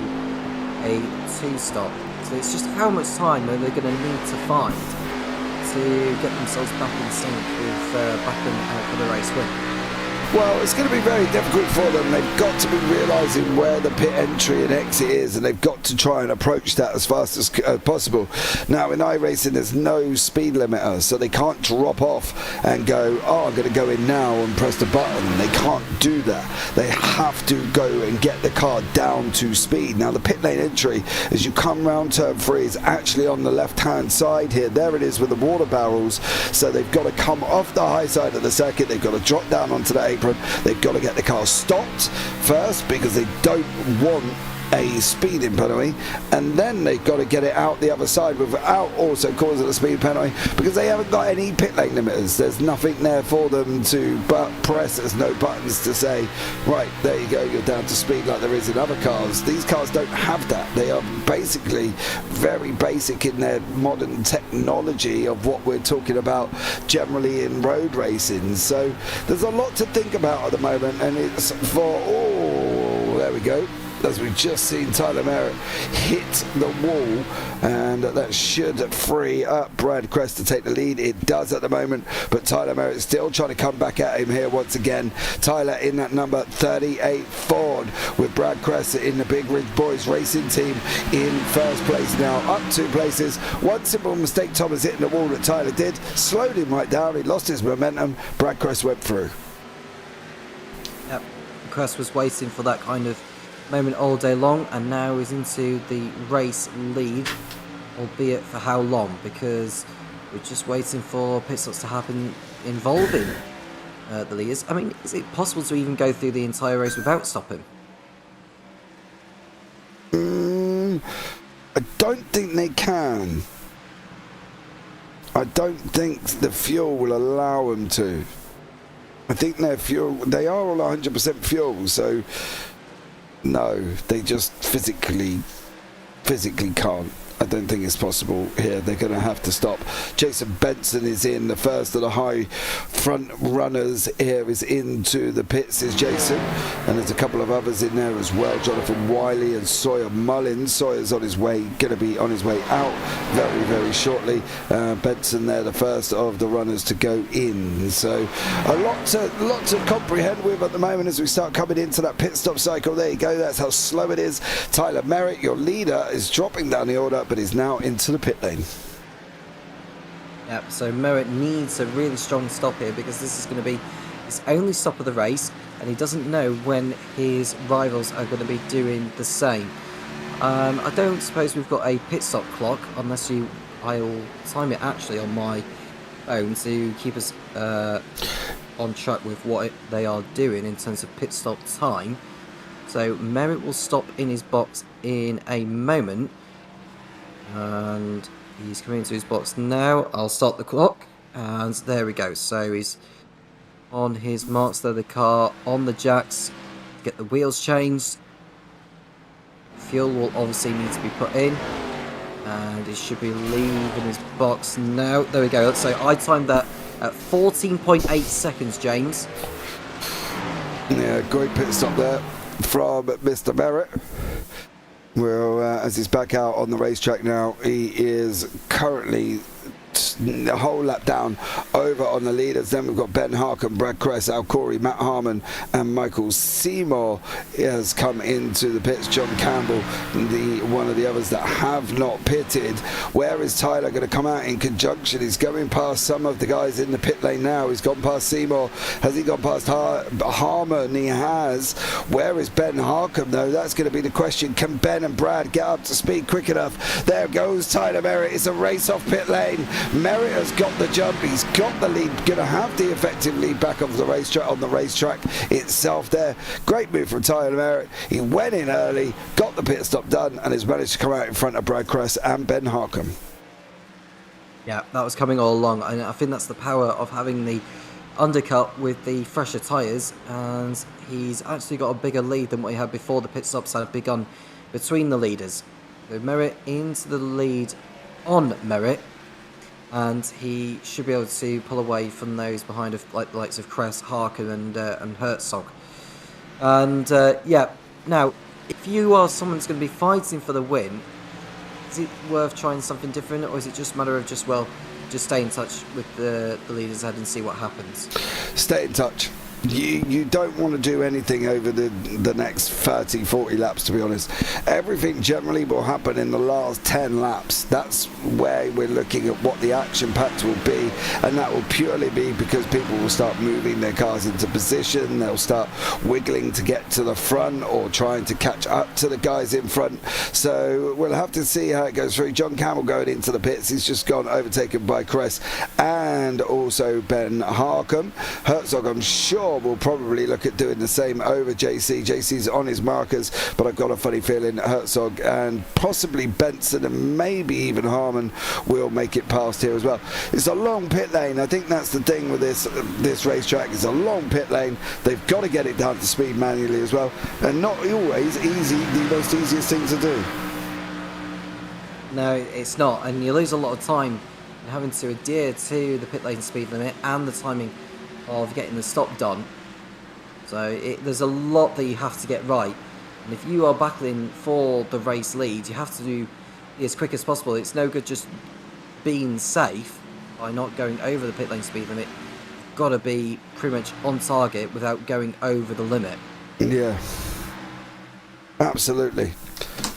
a 2 stop. So it's just how much time are they going to need to find to get themselves back in sync with back in for the race win? Well, it's going to be very difficult for them. They've got to be realising where the pit entry and exit is, and they've got to try and approach that as fast as possible. Now, in iRacing, there's no speed limiter, so they can't drop off and go, oh, I'm going to go in now and press the button. They can't do that. They have to go and get the car down to speed. Now, the pit lane entry, as you come round turn 3, is actually on the left-hand side here. There it is with the water barrels. So they've got to come off the high side of the circuit. They've got to drop down onto the apron. They've got to get the car stopped first because they don't want a speeding penalty, and then they've got to get it out the other side without also causing a speed penalty because they haven't got any pit lane limiters. There's nothing there for them to press. There's no buttons to say, right, there you go, you're down to speed like there is in other cars. These cars don't have that. They are basically very basic in their modern technology of what we're talking about generally in road racing. So there's a lot to think about at the moment, and it's for, there we go. As we've just seen Tyler Merritt hit the wall, and that should free up Brad Crest to take the lead. It does at the moment, but Tyler Merritt still trying to come back at him here once again. Tyler in that number 38 Ford with Brad Crest in the Big Ridge Boys Racing Team in first place now, up 2 places. One simple mistake Thomas hitting the wall that Tyler did slowed him right down. He lost his momentum. Brad Crest went through. Yep, Crest was waiting for that kind of moment all day long, and now is into the race lead, albeit for how long, because we're just waiting for pit stops to happen involving the leaders. I mean, is it possible to even go through the entire race without stopping? I don't think they can. I don't think the fuel will allow them to. I think their fuel, they are all 100% fuel, so no, they just physically can't. I don't think it's possible here. They're going to have to stop. Jason Benson is in. The first of the high front runners here is into the pits is Jason. And there's a couple of others in there as well. Jonathan Wiley and Sawyer Mullins. Sawyer's on his way, going to be on his way out very, very shortly. Benson there, the first of the runners to go in. So a lot to comprehend with at the moment as we start coming into that pit stop cycle. There you go. That's how slow it is. Tyler Merritt, your leader, is dropping down the order, but is now into the pit lane. Yep, so Merritt needs a really strong stop here because this is going to be his only stop of the race, and he doesn't know when his rivals are going to be doing the same. I don't suppose we've got a pit stop clock, unless I'll time it actually on my phone to keep us on track with what they are doing in terms of pit stop time. So Merritt will stop in his box in a moment. And he's coming into his box now. I'll start the clock, and there we go. So he's on his marks there, the car on the jacks, get the wheels changed. Fuel will obviously need to be put in, and he should be leaving his box now. There we go. So I timed that at 14.8 seconds, James. Yeah, great pit stop there from Mr. Merritt. Well, as he's back out on the racetrack now, he is currently the whole lap down over on the leaders. Then we've got Ben Harkin, Brad Cress, Al Corey, Matt Harmon and Michael Seymour has come into the pits. John Campbell, one of the others that have not pitted. Where is Tyler going to come out in conjunction? He's going past some of the guys in the pit lane now. He's gone past Seymour. Has he gone past Harmon? He has. Where is Ben Harkin though? That's going to be the question. Can Ben and Brad get up to speed quick enough? There goes Tyler Merritt. It's a race off pit lane. Merritt has got the jump, he's got the lead, going to have the effective lead back of the racetrack on the racetrack itself there. Great move from Tyler Merritt. He went in early, got the pit stop done, and has managed to come out in front of Brad Cress and Ben Harkham. Yeah, that was coming all along, and I think that's the power of having the undercut with the fresher tyres, and he's actually got a bigger lead than what he had before the pit stops had begun between the leaders. So Merritt into the lead on Merritt, and he should be able to pull away from those behind like the likes of Cress, Harkin and Herzog. And yeah, now if you are someone that's going to be fighting for the win, is it worth trying something different, or is it just a matter of just stay in touch with the leaders ahead and see what happens? Stay in touch. You don't want to do anything over the next 30, 40 laps, to be honest. Everything generally will happen in the last 10 laps. That's where we're looking at what the action pact will be, and that will purely be because people will start moving their cars into position. They'll start wiggling to get to the front or trying to catch up to the guys in front. So we'll have to see how it goes through. John Campbell going into the pits. He's just gone overtaken by Cress and also Ben Harkham. Herzog, I'm sure, will probably look at doing the same over JC. JC's on his markers, but I've got a funny feeling Herzog and possibly Benson and maybe even Harmon will make it past here as well. It's a long pit lane. I think that's the thing with this racetrack. It's a long pit lane. They've got to get it down to speed manually as well, and not always easy, the most easiest thing to do. No, it's not, and you lose a lot of time having to adhere to the pit lane speed limit and the timing of getting the stop done. So there's a lot that you have to get right, and if you are battling for the race lead, you have to do it as quick as possible. It's no good just being safe by not going over the pit lane speed limit. You've got to be pretty much on target without going over the limit. Yeah, absolutely.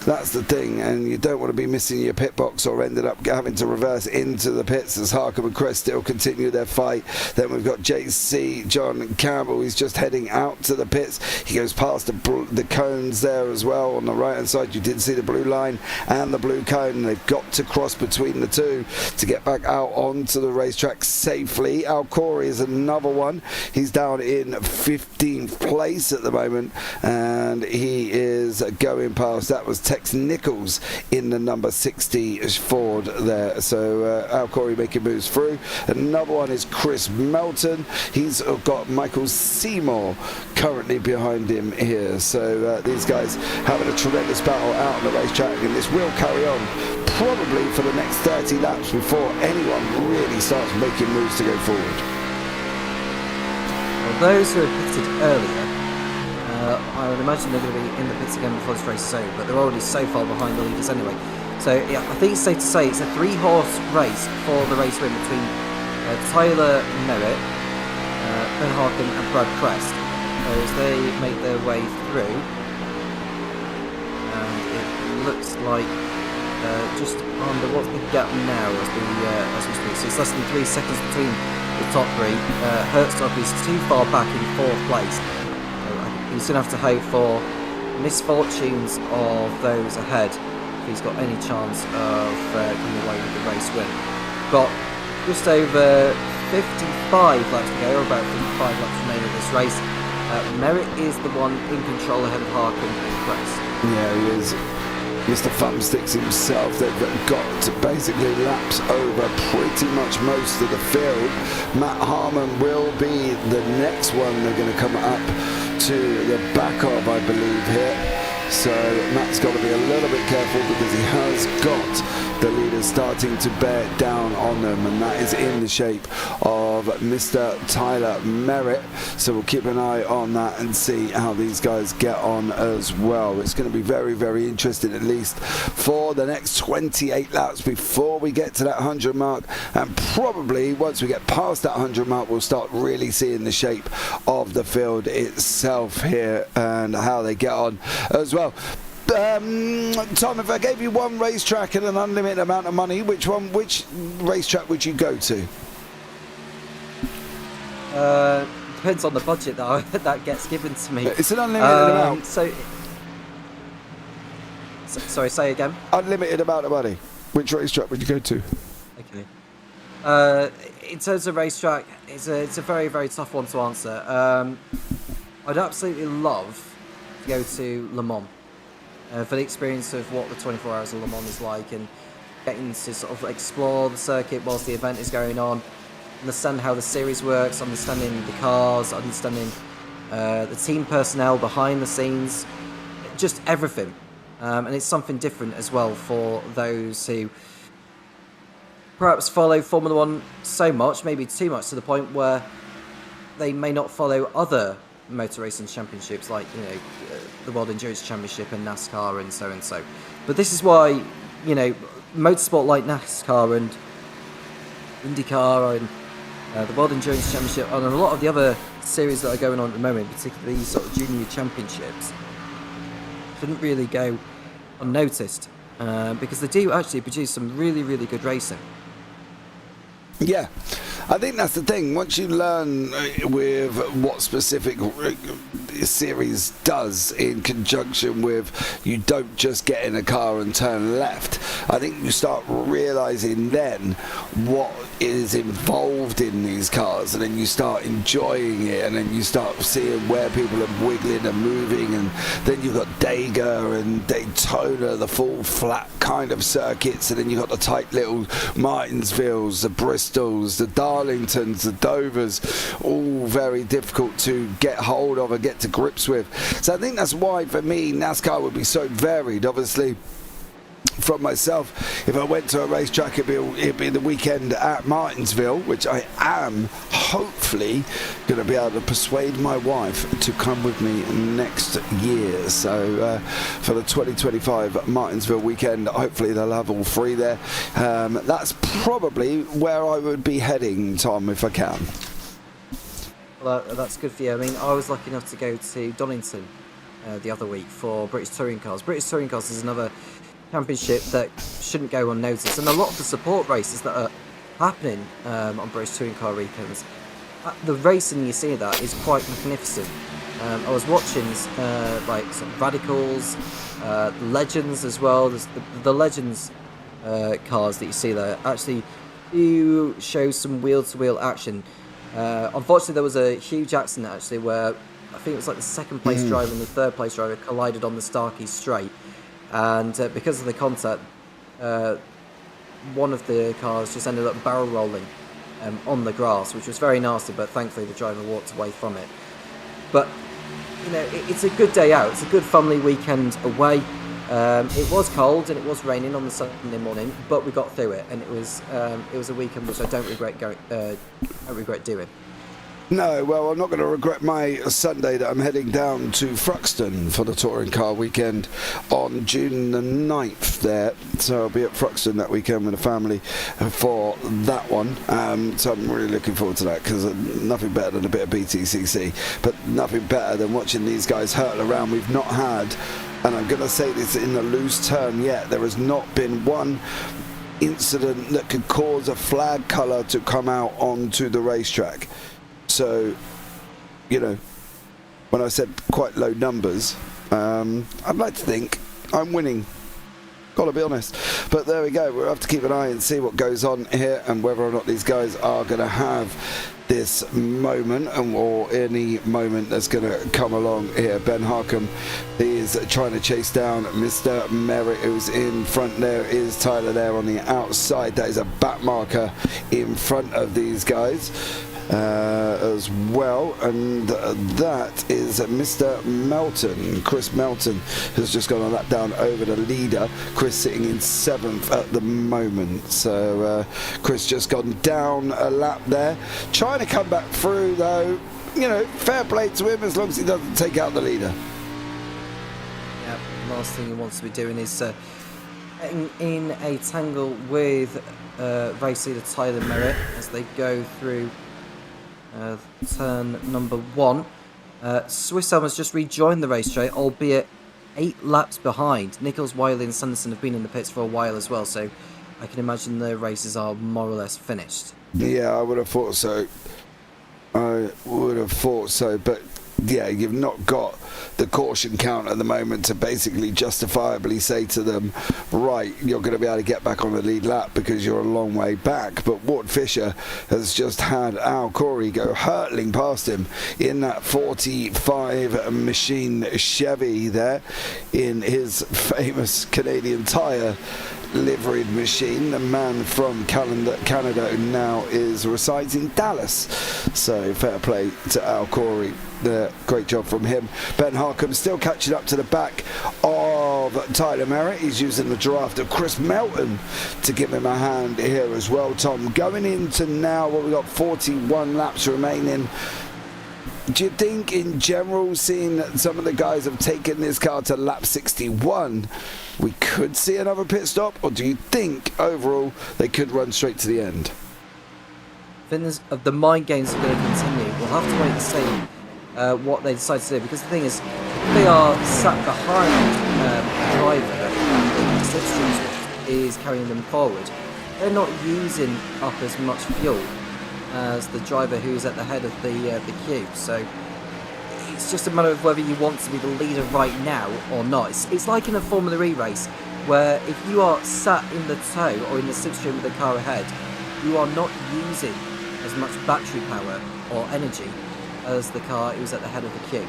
That's the thing, and you don't want to be missing your pit box or ended up having to reverse into the pits as Harkham and Crest still continue their fight. Then we've got JC, John Campbell, he's just heading out to the pits. He goes past the cones there as well on the right hand side. You did see the blue line and the blue cone. They've got to cross between the two to get back out onto the racetrack safely. Al Corey is another one. He's down in 15th place at the moment, and he is going past. That was Tex Nichols in the number 60 Ford there. So Al Corey making moves through. Another one is Chris Melton. He's got Michael Seymour currently behind him here. So these guys having a tremendous battle out on the racetrack, and this will carry on probably for the next 30 laps before anyone really starts making moves to go forward. Well, those who had pitted earlier, I would imagine they're going to be in the pits again before this race is over, but they're already so far behind the leaders anyway. So yeah, I think it's safe to say it's a 3-horse race for the race win between Tyler Merritt, Ben Harkin and Brad Crest. As they make their way through, and it looks like just under what's the gap now as we speak. So it's less than 3 seconds between the top three. Herzog is too far back in 4th place. He's going to have to hope for misfortunes of those ahead if he's got any chance of coming away with the race win. Got just over 55 laps to go, or about 55 laps remaining in this race. Merritt is the one in control ahead of Harkin and Crest. Yeah, he is. Mr. Thumbsticks himself. They've got basically laps over pretty much most of the field. Matt Harmon will be the next one they're going to come up to the back of, I believe, here. So Matt's got to be a little bit careful because he has got the leaders starting to bear down on them, and that is in the shape of Mr. Tyler Merritt. So we'll keep an eye on that and see how these guys get on as well. It's going to be very, very interesting, at least for the next 28 laps before we get to that 100 mark, and probably once we get past that 100 mark we'll start really seeing the shape of the field itself here and how they get on as well. Tom, if I gave you one racetrack and an unlimited amount of money, which racetrack would you go to? Depends on the budget that gets given to me. It's an unlimited amount. Sorry, say again. Unlimited amount of money. Which racetrack would you go to? Okay. In terms of racetrack, it's a very, very tough one to answer. I'd absolutely love to go to Le Mans. For the experience of what the 24 hours of Le Mans is like, and getting to sort of explore the circuit whilst the event is going on, understand how the series works, understanding the cars, understanding the team personnel behind the scenes, just everything. And it's something different as well for those who perhaps follow Formula 1 so much, maybe too much, to the point where they may not follow other motor racing championships like, the World Endurance Championship and NASCAR and so and so. But this is why, motorsport like NASCAR and IndyCar and the World Endurance Championship, and a lot of the other series that are going on at the moment, particularly these sort of junior championships, shouldn't really go unnoticed because they do actually produce some really, really good racing. Yeah, I think that's the thing. Once you learn with what specific series does in conjunction with you don't just get in a car and turn left, I think you start realizing then what is involved in these cars, and then you start enjoying it, and then you start seeing where people are wiggling and moving, and then you've got Dega and Daytona, the full flat kind of circuits, and then you've got the tight little Martinsvilles, the Bristols, the Darlingtons, the Dovers, all very difficult to get hold of and get to grips with. So I think that's why for me NASCAR would be so varied. Obviously from myself, if I went to a racetrack, it'd be the weekend at Martinsville, which I am hopefully going to be able to persuade my wife to come with me next year. So for the 2025 Martinsville weekend, hopefully they'll have all three there. That's probably where I would be heading, Tom, if I can. Well, that's good for you. I mean, I was lucky enough to go to Darlington the other week for British Touring Cars. British Touring Cars is another championship that shouldn't go unnoticed, and a lot of the support races that are happening on British Touring Car weekends, the racing you see that is quite magnificent. I was watching like some Radicals, Legends as well. There's the Legends cars that you see there actually do show some wheel-to-wheel action. Unfortunately, there was a huge accident actually where I think it was like the second place driver and the third place driver collided on the Starkey Straight. And because of the contact, one of the cars just ended up barrel rolling on the grass, which was very nasty, but thankfully the driver walked away from it. But, you know, it's a good day out. It's a good family weekend away. It was cold and it was raining on the Sunday morning, but we got through it, and it was a weekend which I don't regret doing. No, well, I'm not going to regret my Sunday that I'm heading down to Thruxton for the touring car weekend on June the 9th there. So I'll be at Thruxton that weekend with the family for that one. So I'm really looking forward to that, because nothing better than a bit of BTCC, but nothing better than watching these guys hurtle around. We've not had, and I'm going to say this in a loose term yet, there has not been one incident that could cause a flag colour to come out onto the racetrack. So, you know, when I said quite low numbers, I'd like to think I'm winning. Gotta be honest. But there we go. We'll have to keep an eye and see what goes on here, and whether or not these guys are going to have this moment, or any moment that's going to come along here. Ben Harcum is trying to chase down Mr. Merritt, who's in front. There is Tyler there on the outside. That is a back marker in front of these guys as well, and that is Mr. Melton. Chris Melton has just gone a lap down over the leader. Chris sitting in 7th at the moment, so Chris just gone down a lap there, trying to come back through though. You know, fair play to him as long as he doesn't take out the leader. Yeah, the last thing he wants to be doing is in a tangle with race leader Tyler Merritt as they go through turn number 1. Swiss Elm has just rejoined the race straight, albeit 8 laps behind. Nichols, Wiley and Sanderson have been in the pits for a while as well, so I can imagine the races are more or less finished. Yeah, I would have thought so. But yeah, you've not got the caution count at the moment to basically justifiably say to them, right, you're going to be able to get back on the lead lap because you're a long way back. But Ward Fisher has just had Al Corey go hurtling past him in that 45 machine Chevy there in his famous Canadian Tire liveried machine. The man from Canada who now resides in Dallas. So fair play to Al Corey. Great job from him. Ben Harcum still catching up to the back of Tyler Merritt. He's using the draft of Chris Melton to give him a hand here as well, Tom. Going into now, we've got 41 laps remaining. Do you think in general, seeing that some of the guys have taken this car to lap 61, we could see another pit stop? Or do you think overall they could run straight to the end? I think of the mind games are going to continue. We'll have to wait and see what they decide to do, because the thing is, if they are sat behind a driver and the slipstream is carrying them forward, they're not using up as much fuel as the driver who's at the head of the queue. So it's just a matter of whether you want to be the leader right now or not. It's like in a Formula E race, where if you are sat in the tow or in the slipstream of the car ahead, you are not using as much battery power or energy as the car who's at the head of the queue.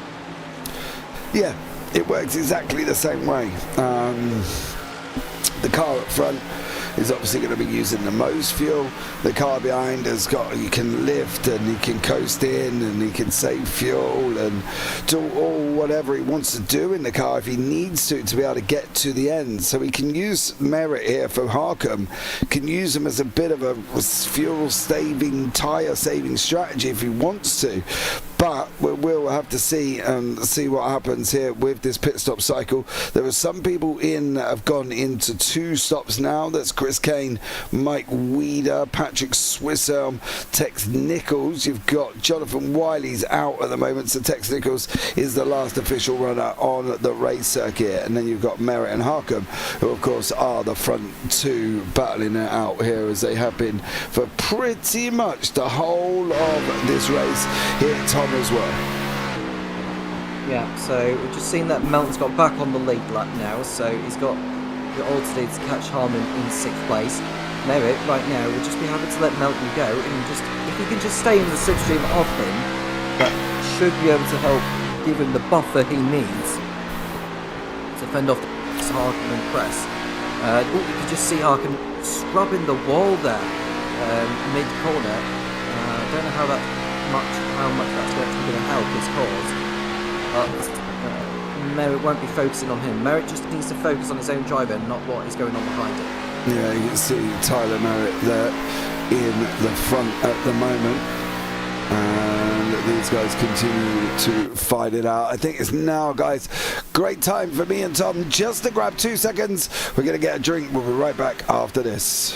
Yeah, it works exactly the same way. The car up front is obviously going to be using the most fuel. The car behind has got, you can lift and he can coast in and he can save fuel and do all whatever he wants to do in the car if he needs to be able to get to the end. So he can use Merritt here for Harkham, can use him as a bit of a fuel saving, tyre saving strategy if he wants to. But we'll have to see what happens here with this pit stop cycle. There are some people in that have gone into 2 stops now. That's Chris Kane, Mike Weeder, Patrick Swisselm, Tex Nichols. You've got Jonathan Wiley's out at the moment, so Tex Nichols is the last official runner on the race circuit. And then you've got Merritt and Harkham, who of course are the front 2 battling it out here, as they have been for pretty much the whole of this race here at Tom as well. Yeah, so we've just seen that Melton's got back on the lead lap now, so he's got all to do to catch Harmon in 6th place. Merritt, right now, will just be happy to let Melton go, and just if he can just stay in the slipstream of him, that should be able to help give him the buffer he needs to fend off the Harkham and press. You can just see Harkham scrubbing the wall there, mid-corner. I don't know how much that's going to help his cause, but Merritt won't be focusing on him. Merritt just needs to focus on his own driver and not what is going on behind him. Yeah, you can see Tyler Merritt there in the front at the moment, and these guys continue to fight it out. I think it's now, guys, great time for me and Tom just to grab 2 seconds. We're going to get a drink. We'll be right back after this.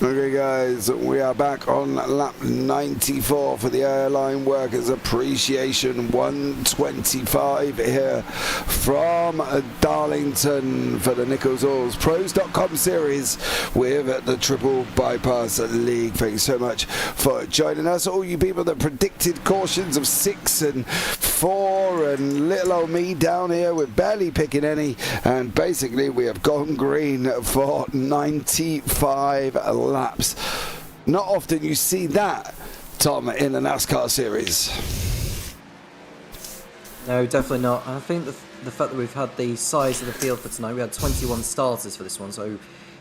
Okay guys, we are back on lap 94 for the Airline Workers Appreciation 125 here from Darlington for the Nichols Oils Pros.com series with the Triple Bypass League. Thanks so much for joining us. All you people that predicted cautions of 6 and 4 and little old me down here with barely picking any, and basically we have gone green for 95 laps. Not often you see that, Tom, in a NASCAR series. No, definitely not. And I think the fact that we've had the size of the field for tonight, we had 21 starters for this one, so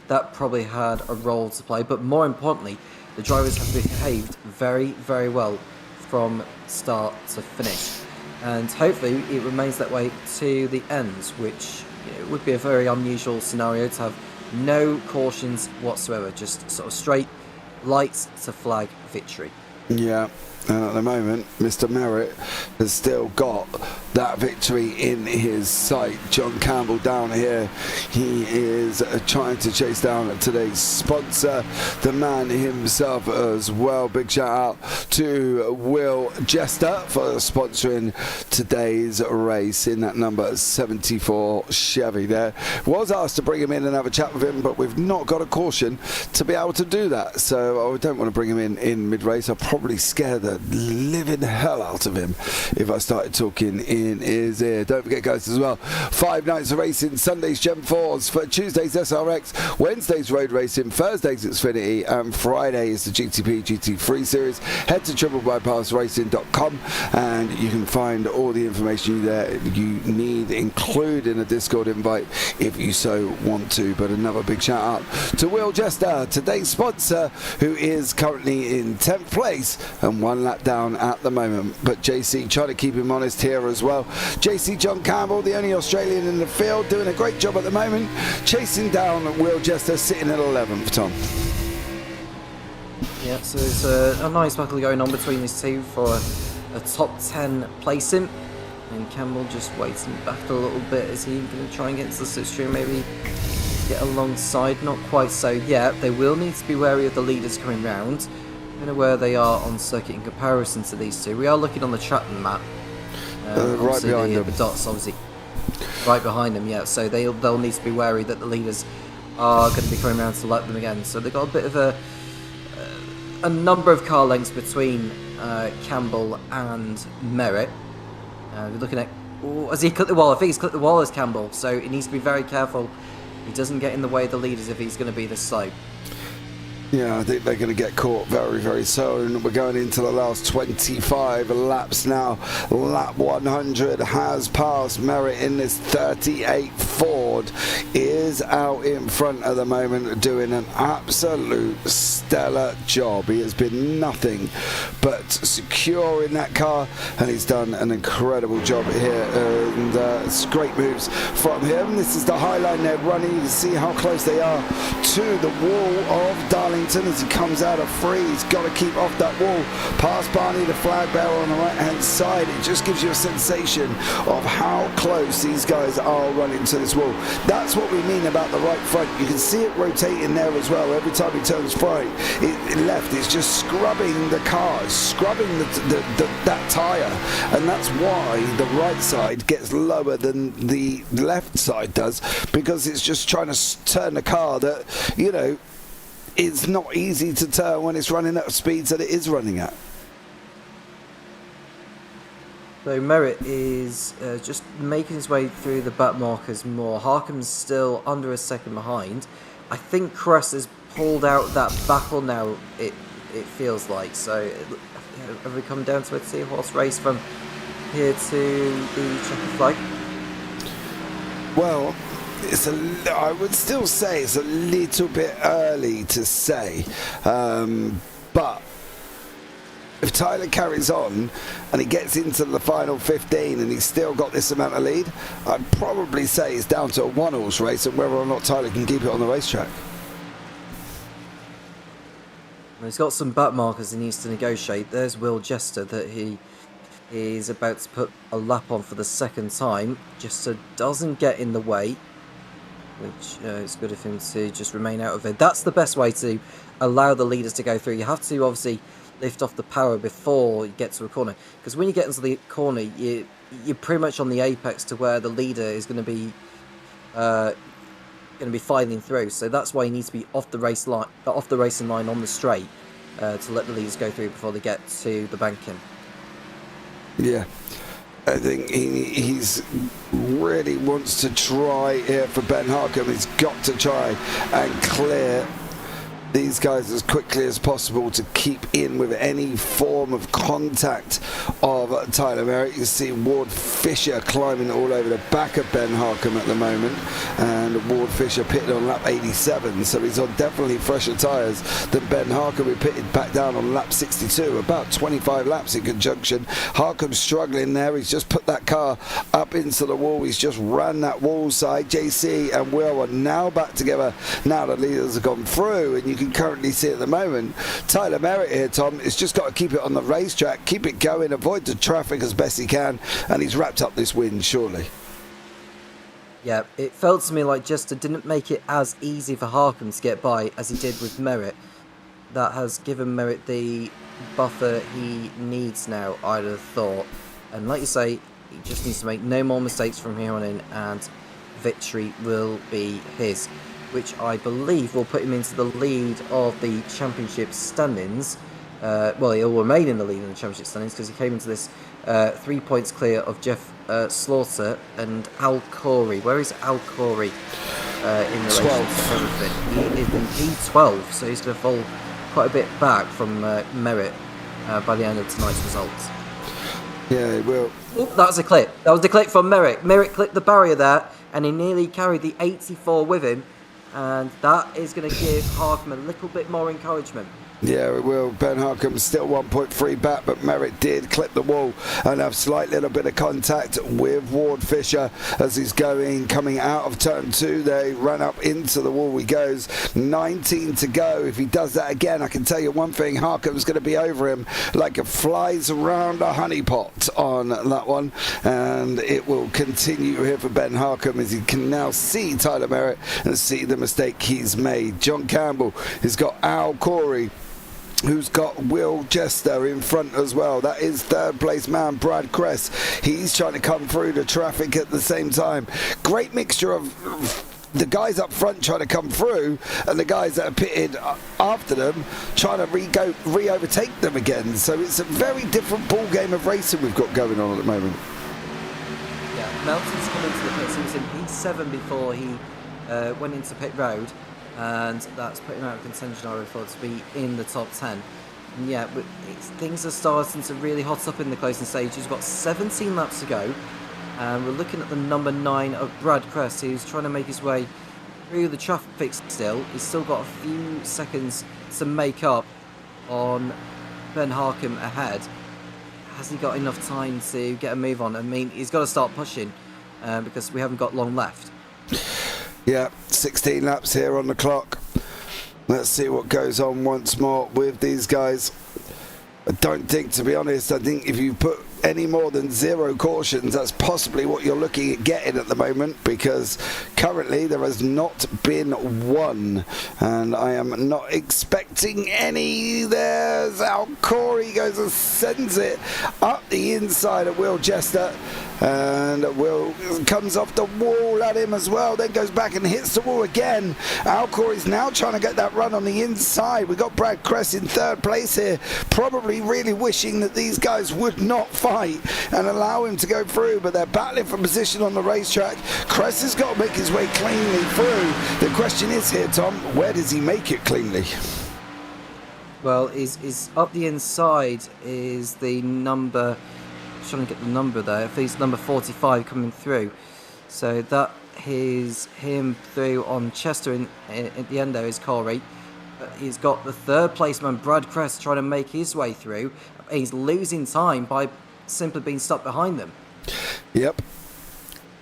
that probably had a role to play. But more importantly, the drivers have behaved very, very well from start to finish. And hopefully it remains that way to the end, which would be a very unusual scenario to have no cautions whatsoever, just sort of straight lights to flag victory. Yeah, and at the moment, Mr. Merritt has still got that victory in his sight. John Campbell down here, he is trying to chase down today's sponsor, the man himself as well. Big shout out to Will Jester for sponsoring today's race in that number 74 Chevy there. Was asked to bring him in and have a chat with him, but we've not got a caution to be able to do that, so I don't want to bring him in mid-race. I'll probably scare the living hell out of him if I started talking in his ear. Don't forget, guys, as well, 5 nights of racing: Sundays Gem 4s, for Tuesdays SRX, Wednesdays road racing, Thursdays Xfinity, and Friday is the GTP GT3 series. Head to triplebypassracing.com and you can find all the information there you need, including a Discord invite if you so want to. But another big shout out to Will Jester, today's sponsor, who is currently in 10th place and 1 lap down at the moment. But JC trying to keep him honest here as well. JC John Campbell, the only Australian in the field, doing a great job at the moment, chasing down Will Jester, sitting at 11th, Tom. Yeah, so there's a nice battle going on between these two for a top 10 placing. And Campbell just waiting back a little bit. Is he going to try and get into the slipstream, maybe get alongside? Not quite so yet. They will need to be wary of the leaders coming round. I don't know where they are on circuit in comparison to these two. We are looking on the track map. Right behind them. The dots, obviously, right behind them. Yeah, so they'll need to be wary that the leaders are going to be coming around to light them again. So they've got a bit of a number of car lengths between Campbell and Merritt. We're looking at. Oh, has he clipped the wall? I think he's clipped the wall as Campbell. So he needs to be very careful. He doesn't get in the way of the leaders if he's going to be this slow. Yeah, I think they're going to get caught very, very soon. We're going into the last 25 laps now. Lap 100 has passed. Merritt in this 38 Ford is out in front at the moment, doing an absolute stellar job. He has been nothing but secure in that car, and he's done an incredible job here. And it's great moves from him. This is the high line they're running. You can see how close they are to the wall of Darlington. As he comes out of free, he's got to keep off that wall. Past Barney, the flag bearer on the right hand side. It just gives you a sensation of how close these guys are running to this wall. That's what we mean about the right front. You can see it rotating there as well. Every time he turns right, left, it's just scrubbing the car, scrubbing that tyre, and that's why the right side gets lower than the left side does, because it's just trying to turn the car that, it's not easy to turn when it's running at speeds that it is running at. So Merritt is just making his way through the back markers more. Harkham's still under a second behind. I think Cress has pulled out that battle now, it feels like. So have we come down to a 2-horse race from here to the checkered flag? Well, I would still say it's a little bit early to say, but if Tyler carries on and he gets into the final 15 and he's still got this amount of lead, I'd probably say it's down to a 1-horse race and whether or not Tyler can keep it on the racetrack. He's got some back markers he needs to negotiate. There's Will Jester that he is about to put a lap on for the second time. Jester doesn't get in the way. which it's good of him to just remain out of it. That's the best way to allow the leaders to go through. You have to obviously lift off the power before you get to a corner, because when you get into the corner, you're pretty much on the apex to where the leader is going to be filing through. So that's why you need to be off the racing line on the straight to let the leaders go through before they get to the banking. Yeah, I think he's really wants to try here for Ben Harkham. He's got to try and clear these guys as quickly as possible to keep in with any form of contact of Tyler Merritt. You see Ward Fisher climbing all over the back of Ben Harkham at the moment, and Ward Fisher pitted on lap 87, so he's on definitely fresher tyres than Ben Harkham, who pitted back down on lap 62, about 25 laps in conjunction. Harkham's struggling there. He's just put that car up into the wall. He's just ran that wall side. JC and Will are now back together. Now the leaders have gone through, and you can currently see at the moment Tyler Merritt here, Tom, has just got to keep it on the racetrack, keep it going, avoid the traffic as best he can, and he's wrapped up this win, surely. Yeah, it felt to me like Jester didn't make it as easy for Harkham to get by as he did with Merritt. That has given Merritt the buffer he needs now, I'd have thought. And like you say, he just needs to make no more mistakes from here on in, and victory will be his, which I believe will put him into the lead of the championship standings. Well, he'll remain in the lead in the championship standings because he came into this 3 points clear of Jeff Slaughter and Al Corey. Where is Al Corey in relation to everything? He is in P12, so he's going to fall quite a bit back from Merritt by the end of tonight's results. Yeah, he will. Oh, that was a clip. That was the clip from Merritt. Merritt clipped the barrier there, and he nearly carried the 84 with him. And that is going to give Harkham a little bit more encouragement. Yeah, it will. Ben Harkham still 1.3 back, but Merritt did clip the wall and have slight little bit of contact with Ward Fisher as he's coming out of turn 2. They run up into the wall. He goes 19 to go. If he does that again, I can tell you one thing, Harkham's going to be over him like it flies around a honeypot on that one, and it will continue here for Ben Harkham as he can now see Tyler Merritt and see the mistake he's made. John Campbell has got Al Corey, who's got Will Jester in front as well. That is third place man Brad Cress. He's trying to come through the traffic at the same time. Great mixture of the guys up front trying to come through and the guys that are pitted after them trying to re-overtake them again. So it's a very different ball game of racing we've got going on at the moment. Yeah, Melton's come into the pits. He was in P7 before he went into pit road, and that's put him out of contention, I would have thought, to be in the top 10. And yeah, but things are starting to really hot up in the closing stages. We've got 17 laps to go, and we're looking at the number 9 of Brad Crest, who's trying to make his way through the traffic still. He's still got a few seconds to make up on Ben Harkham ahead. Has he got enough time to get a move on? I mean, he's got to start pushing because we haven't got long left. Yeah, 16 laps here on the clock. Let's see what goes on once more with these guys. I don't think, to be honest, I think if you put any more than 0 cautions, that's possibly what you're looking at getting at the moment, because currently there has not been one, and I am not expecting any. There's Al Corey goes and sends it up the inside of Will Jester, and Will comes off the wall at him as well, then goes back and hits the wall again. Al Corey's now trying to get that run on the inside. We've got Brad Cress in third place here, probably really wishing that these guys would not fight and allow him to go through, but they're battling for position on the racetrack. Cress has got to make his way cleanly through. The question is here, Tom, where does he make it cleanly? Well, is up the inside is the number, I'm trying to get the number there, if he's number 45 coming through. So that is him through on Chester at the end there is Corey. He's got the third placeman Brad Crest trying to make his way through. He's losing time by simply being stuck behind them. Yep.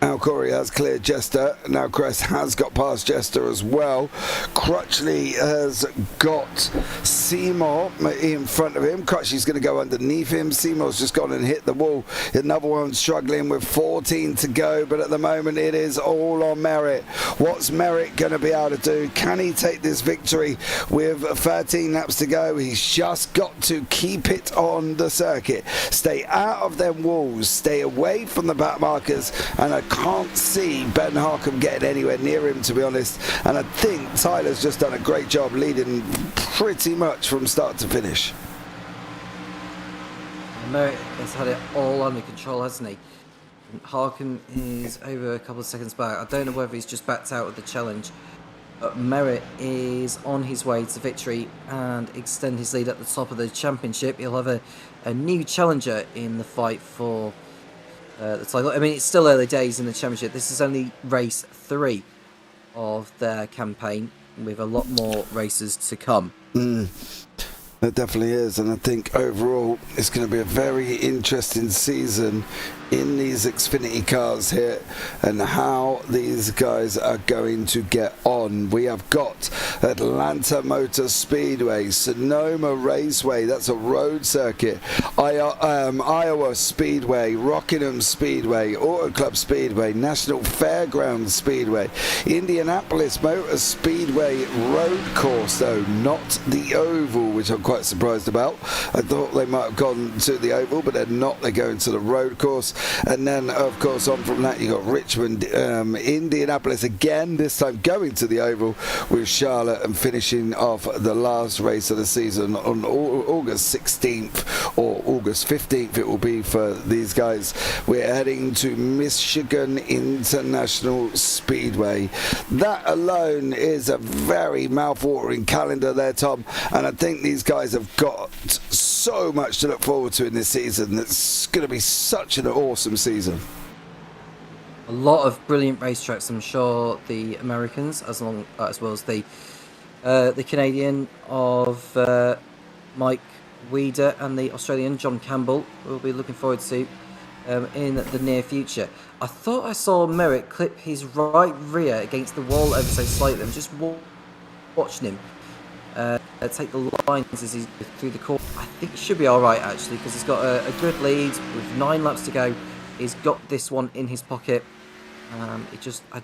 Corey has cleared Jester. Now Cress has got past Jester as well. Crutchley has got Seymour in front of him. Crutchley's going to go underneath him. Seymour's just gone and hit the wall. Another one struggling with 14 to go, but at the moment it is all on Merritt. What's Merritt going to be able to do? Can he take this victory with 13 laps to go? He's just got to keep it on the circuit. Stay out of them walls. Stay away from the back markers, and I can't see Ben Harkham getting anywhere near him, to be honest, and I think Tyler's just done a great job leading pretty much from start to finish. Merritt has had it all under control, hasn't he? And Harkham is over a couple of seconds back. I don't know whether he's just backed out of the challenge, but Merritt is on his way to victory and extend his lead at the top of the championship. He'll have a new challenger in the fight for the title. I mean, it's still early days in the championship. This is only race 3 of their campaign, with a lot more races to come. It definitely is, and I think overall it's going to be a very interesting season in these Xfinity cars here and how these guys are going to get on. We have got Atlanta Motor Speedway, Sonoma Raceway, that's a road circuit, Iowa Speedway, Rockingham Speedway, Auto Club Speedway, National Fairgrounds Speedway, Indianapolis Motor Speedway road course, though not the oval, which I'm quite surprised about. I thought they might have gone to the oval, but they're not. They're going to the road course. And then of course on from that you got Richmond, Indianapolis again, this time going to the oval with Charlotte, and finishing off the last race of the season on August 16th or August 15th it will be for these guys. We're heading to Michigan International Speedway. That alone is a very mouth-watering calendar there, Tom, and I think these guys have got so much to look forward to in this season. It's going to be such an awesome season. A lot of brilliant racetracks, I'm sure. The Americans, as well as the Canadian of Mike Weeder and the Australian John Campbell, we'll be looking forward to in the near future. I thought I saw Merritt clip his right rear against the wall ever so slightly. I'm just watching him take the lines as he's through the course. I think he should be alright actually, because he's got a good lead with 9 laps to go. He's got this one in his pocket. I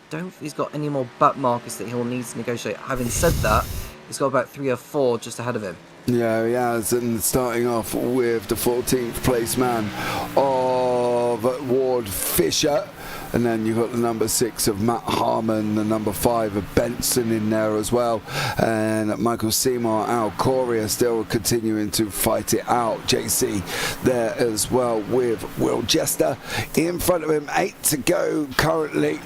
don't think he's got any more back markers that he'll need to negotiate. Having said that, he's got about 3 or 4 just ahead of him. Yeah, he has, and starting off with the 14th place man of Ward Fisher, and then you've got the number 6 of Matt Harmon, the number 5 of Benson in there as well, and Michael Seymour, Al Corey are still continuing to fight it out. JC there as well with Will Jester in front of him, 8 to go currently.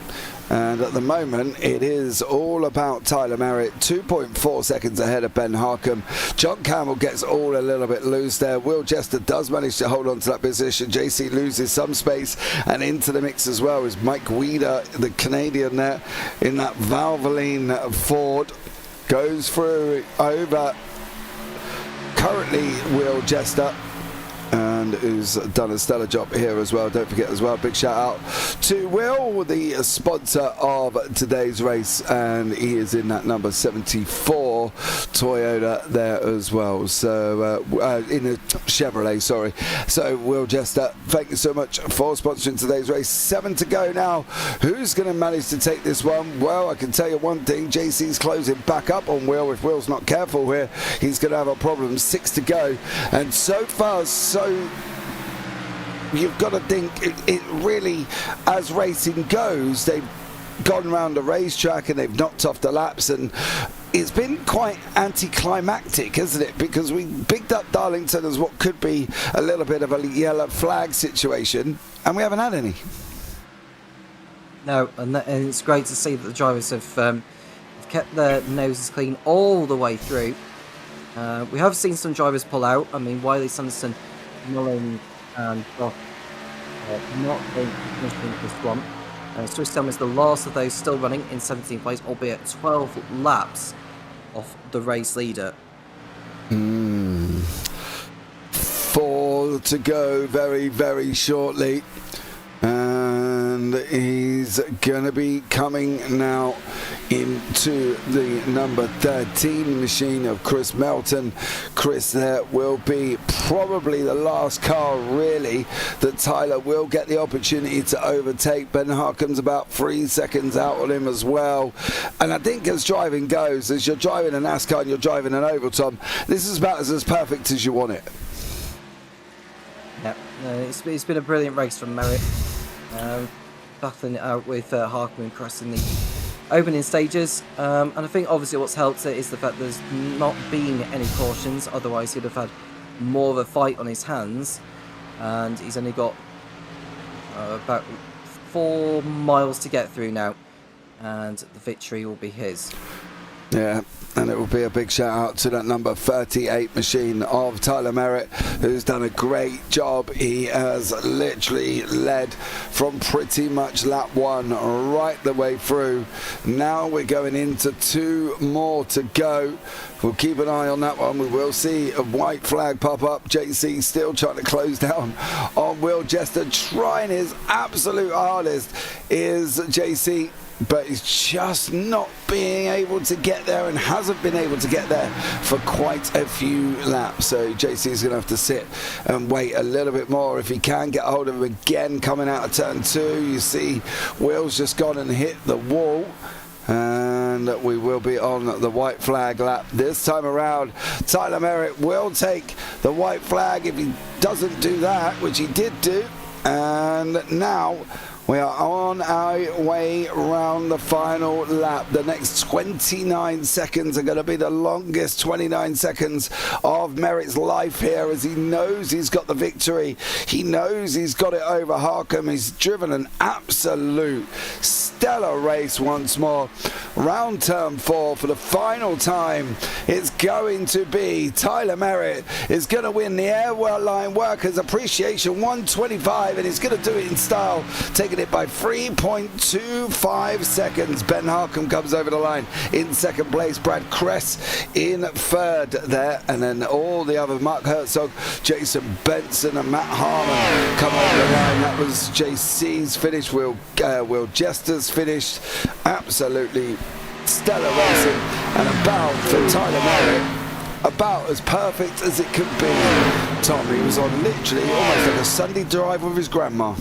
And at the moment, it is all about Tyler Merritt, 2.4 seconds ahead of Ben Harkham. John Campbell gets all a little bit loose there. Will Jester does manage to hold on to that position. JC loses some space, and into the mix as well is Mike Weeder, the Canadian there, in that Valvoline Ford. Goes through over currently Will Jester, and who's done a stellar job here as well. Don't forget as well, big shout out to Will, the sponsor of today's race, and he is in that number 74 Toyota there as well, so in a Chevrolet, sorry. So Will Jester, thank you so much for sponsoring today's race. 7 to go now. Who's going to manage to take this one? Well, I can tell you one thing, JC's closing back up on Will. If Will's not careful here, he's going to have a problem. 6 to go, and so far so you've got to think it really, as racing goes, they've gone around the racetrack and they've knocked off the laps, and it's been quite anticlimactic, hasn't it? Because we picked up Darlington as what could be a little bit of a yellow flag situation, and we haven't had any. No, and it's great to see that the drivers have kept their noses clean all the way through. We have seen some drivers pull out. I mean, Wiley Sanderson, Mullen and Brock not finishing this one. Swiss Tom is the last of those still running in 17th place, albeit 12 laps off the race leader. 4 to go very, very shortly. And and he's going to be coming now into the number 13 machine of Chris Melton. Chris, there will be probably the last car really that Tyler will get the opportunity to overtake. Ben Harcum's about 3 seconds out on him as well. And I think as driving goes, as you're driving a NASCAR and you're driving an oval, Tom, this is about as perfect as you want it. Yeah, it's been a brilliant race from Merritt. Battling it out with Harcum and Chris in the opening stages. And I think obviously what's helped it is the fact there's not been any cautions. Otherwise he'd have had more of a fight on his hands. And he's only got about 4 miles to get through now. And the victory will be his. Yeah, and it will be a big shout out to that number 38 machine of Tyler Merritt, who's done a great job. He has literally led from pretty much lap 1 right the way through. Now we're going into 2 more to go. We'll keep an eye on that one. We will see a white flag pop up. JC still trying to close down on Will Jester, trying his absolute hardest is JC, but he's just not being able to get there and hasn't been able to get there for quite a few laps. So JC's going to have to sit and wait a little bit more if he can get hold of him again coming out of turn 2. You see Will's just gone and hit the wall. And we will be on the white flag lap this time around. Tyler Merritt will take the white flag if he doesn't do that, which he did do. And now we are on our way round the final lap. The next 29 seconds are going to be the longest 29 seconds of Merritt's life here, as he knows he's got the victory. He knows he's got it over Harcum. He's driven an absolute stellar race once more. Round turn 4 for the final time. It's going to be Tyler Merritt is going to win the Airline Workers Appreciation 125, and he's going to do it in style, taking it by 3.25 seconds. Ben Harcum comes over the line in second place. Brad Kress in third there, and then all the other, Mark Herzog, Jason Benson and Matt Harmon come over the line. That was JC's finish. Will Jester's finished. Absolutely stellar racing, and about for Tyler Merritt, about as perfect as it could be. Tom, he was on literally almost like a Sunday drive with his grandma.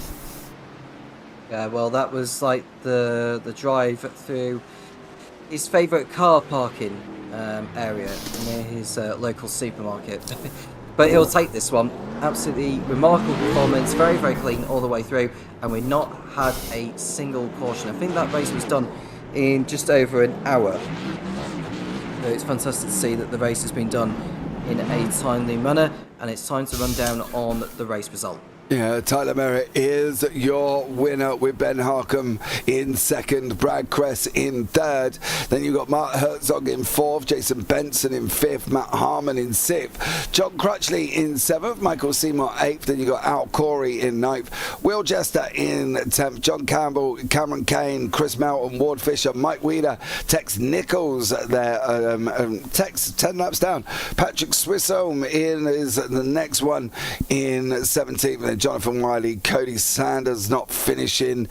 Yeah, well, that was like the drive through his favourite car parking area near his local supermarket. But he'll take this one. Absolutely remarkable performance, very, very clean all the way through, and we've not had a single caution. I think that race was done in just over an hour. So it's fantastic to see that the race has been done in a timely manner, and it's time to run down on the race result. Yeah, Tyler Merritt is your winner with Ben Harcum in second, Brad Kress in third. Then you've got Mark Herzog in fourth, Jason Benson in fifth, Matt Harmon in sixth, John Crutchley in seventh, Michael Seymour eighth. Then you've got Al Corey in ninth, Will Jester in 10th, John Campbell, Cameron Kane, Chris Melton, Ward Fisher, Mike Weeder, Tex Nichols there, Tex 10 laps down. Patrick Swissholm is the next one in 17th. And Jonathan Wiley, Cody Sanders not finishing,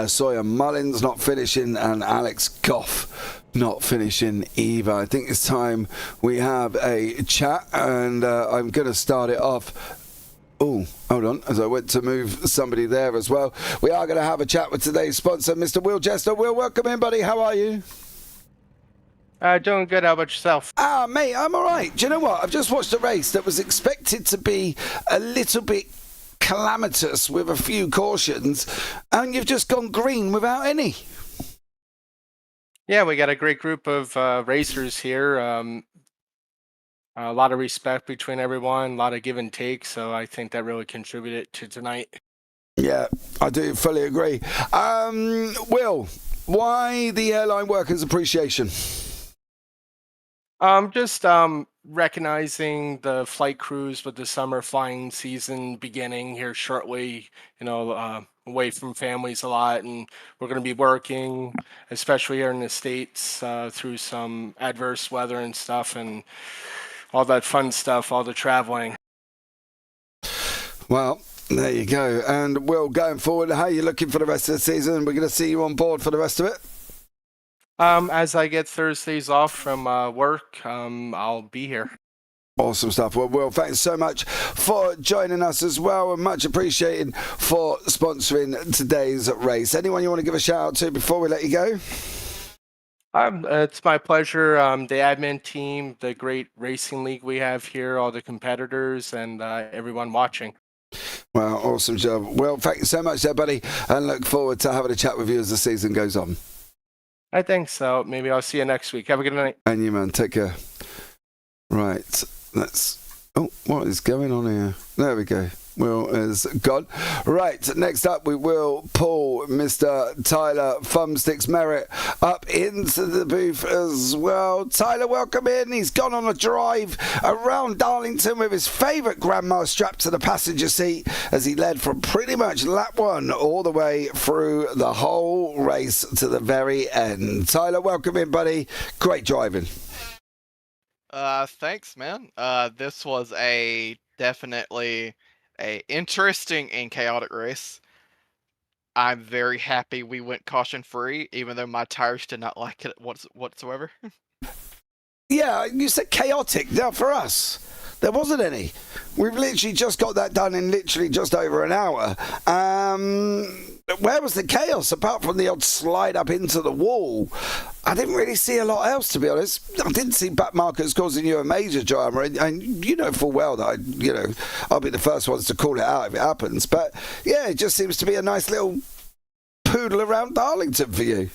Sawyer Mullins not finishing, and Alex Goff not finishing either. I think it's time we have a chat, and I'm going to start it off. Oh, hold on, as I went to move somebody there as well. We are going to have a chat with today's sponsor, Mr. Will Jester. Will, welcome in, buddy. How are you? Doing good. How about yourself? Mate, I'm all right. Do you know what? I've just watched a race that was expected to be a little bit calamitous with a few cautions, and you've just gone green without any. Yeah, we got a great group of racers here. A lot of respect between everyone, a lot of give and take, so I think that really contributed to tonight. Yeah, I do fully agree. Will, why the Airline Workers Appreciation? Just recognizing the flight crews with the summer flying season beginning here shortly, away from families a lot, and we're going to be working, especially here in the States, through some adverse weather and stuff, and all that fun stuff, all the traveling. Well, There you go. And Will, going forward, how are you looking for the rest of the season? We're going to see you on board for the rest of it. As I get Thursdays off from work, I'll be here. Awesome stuff. Well, Will, thanks so much for joining us as well, and much appreciated for sponsoring today's race. Anyone you want to give a shout out to before we let you go? It's my pleasure. The admin team, the great racing league we have here, all the competitors, and everyone watching. Well, awesome job. Well, thank you so much there, buddy, and look forward to having a chat with you as the season goes on. I think so. Maybe I'll see you next week. Have a good night. And you, man. Take care. Right. Oh, what is going on here? There we go. Will is gone. Right, next up we will pull Mr. Tyler Thumbsticks Merritt up into the booth as well. Tyler, welcome in. He's gone on a drive around Darlington with his favourite grandma strapped to the passenger seat as he led from pretty much lap 1 all the way through the whole race to the very end. Tyler, welcome in, buddy. Great driving. Thanks, man. This was definitely a interesting and chaotic race. I'm very happy we went caution free, even though my tires did not like it whatsoever. Yeah, you said chaotic. Now, for us, there wasn't any. We've literally just got that done in literally just over an hour. Where was the chaos apart from the odd slide up into the wall? I didn't really see a lot else, to be honest. I didn't see back markers causing you a major drama, and you know full well that I'll be the first ones to call it out if it happens. But yeah, it just seems to be a nice little poodle around Darlington for you.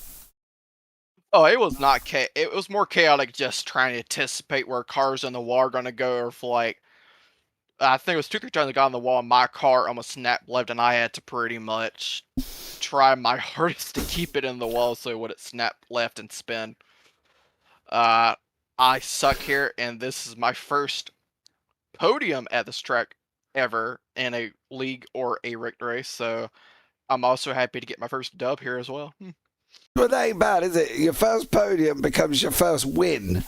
Oh, it was not it was more chaotic just trying to anticipate where cars on the wall are going to go, or if I think it was 2-3 times I got on the wall and my car almost snapped left, and I had to pretty much try my hardest to keep it in the wall so it would snap left and spin. I suck here, and this is my first podium at this track ever in a league or a rigged race, so I'm also happy to get my first dub here as well. Well, that ain't bad, is it? Your first podium becomes your first win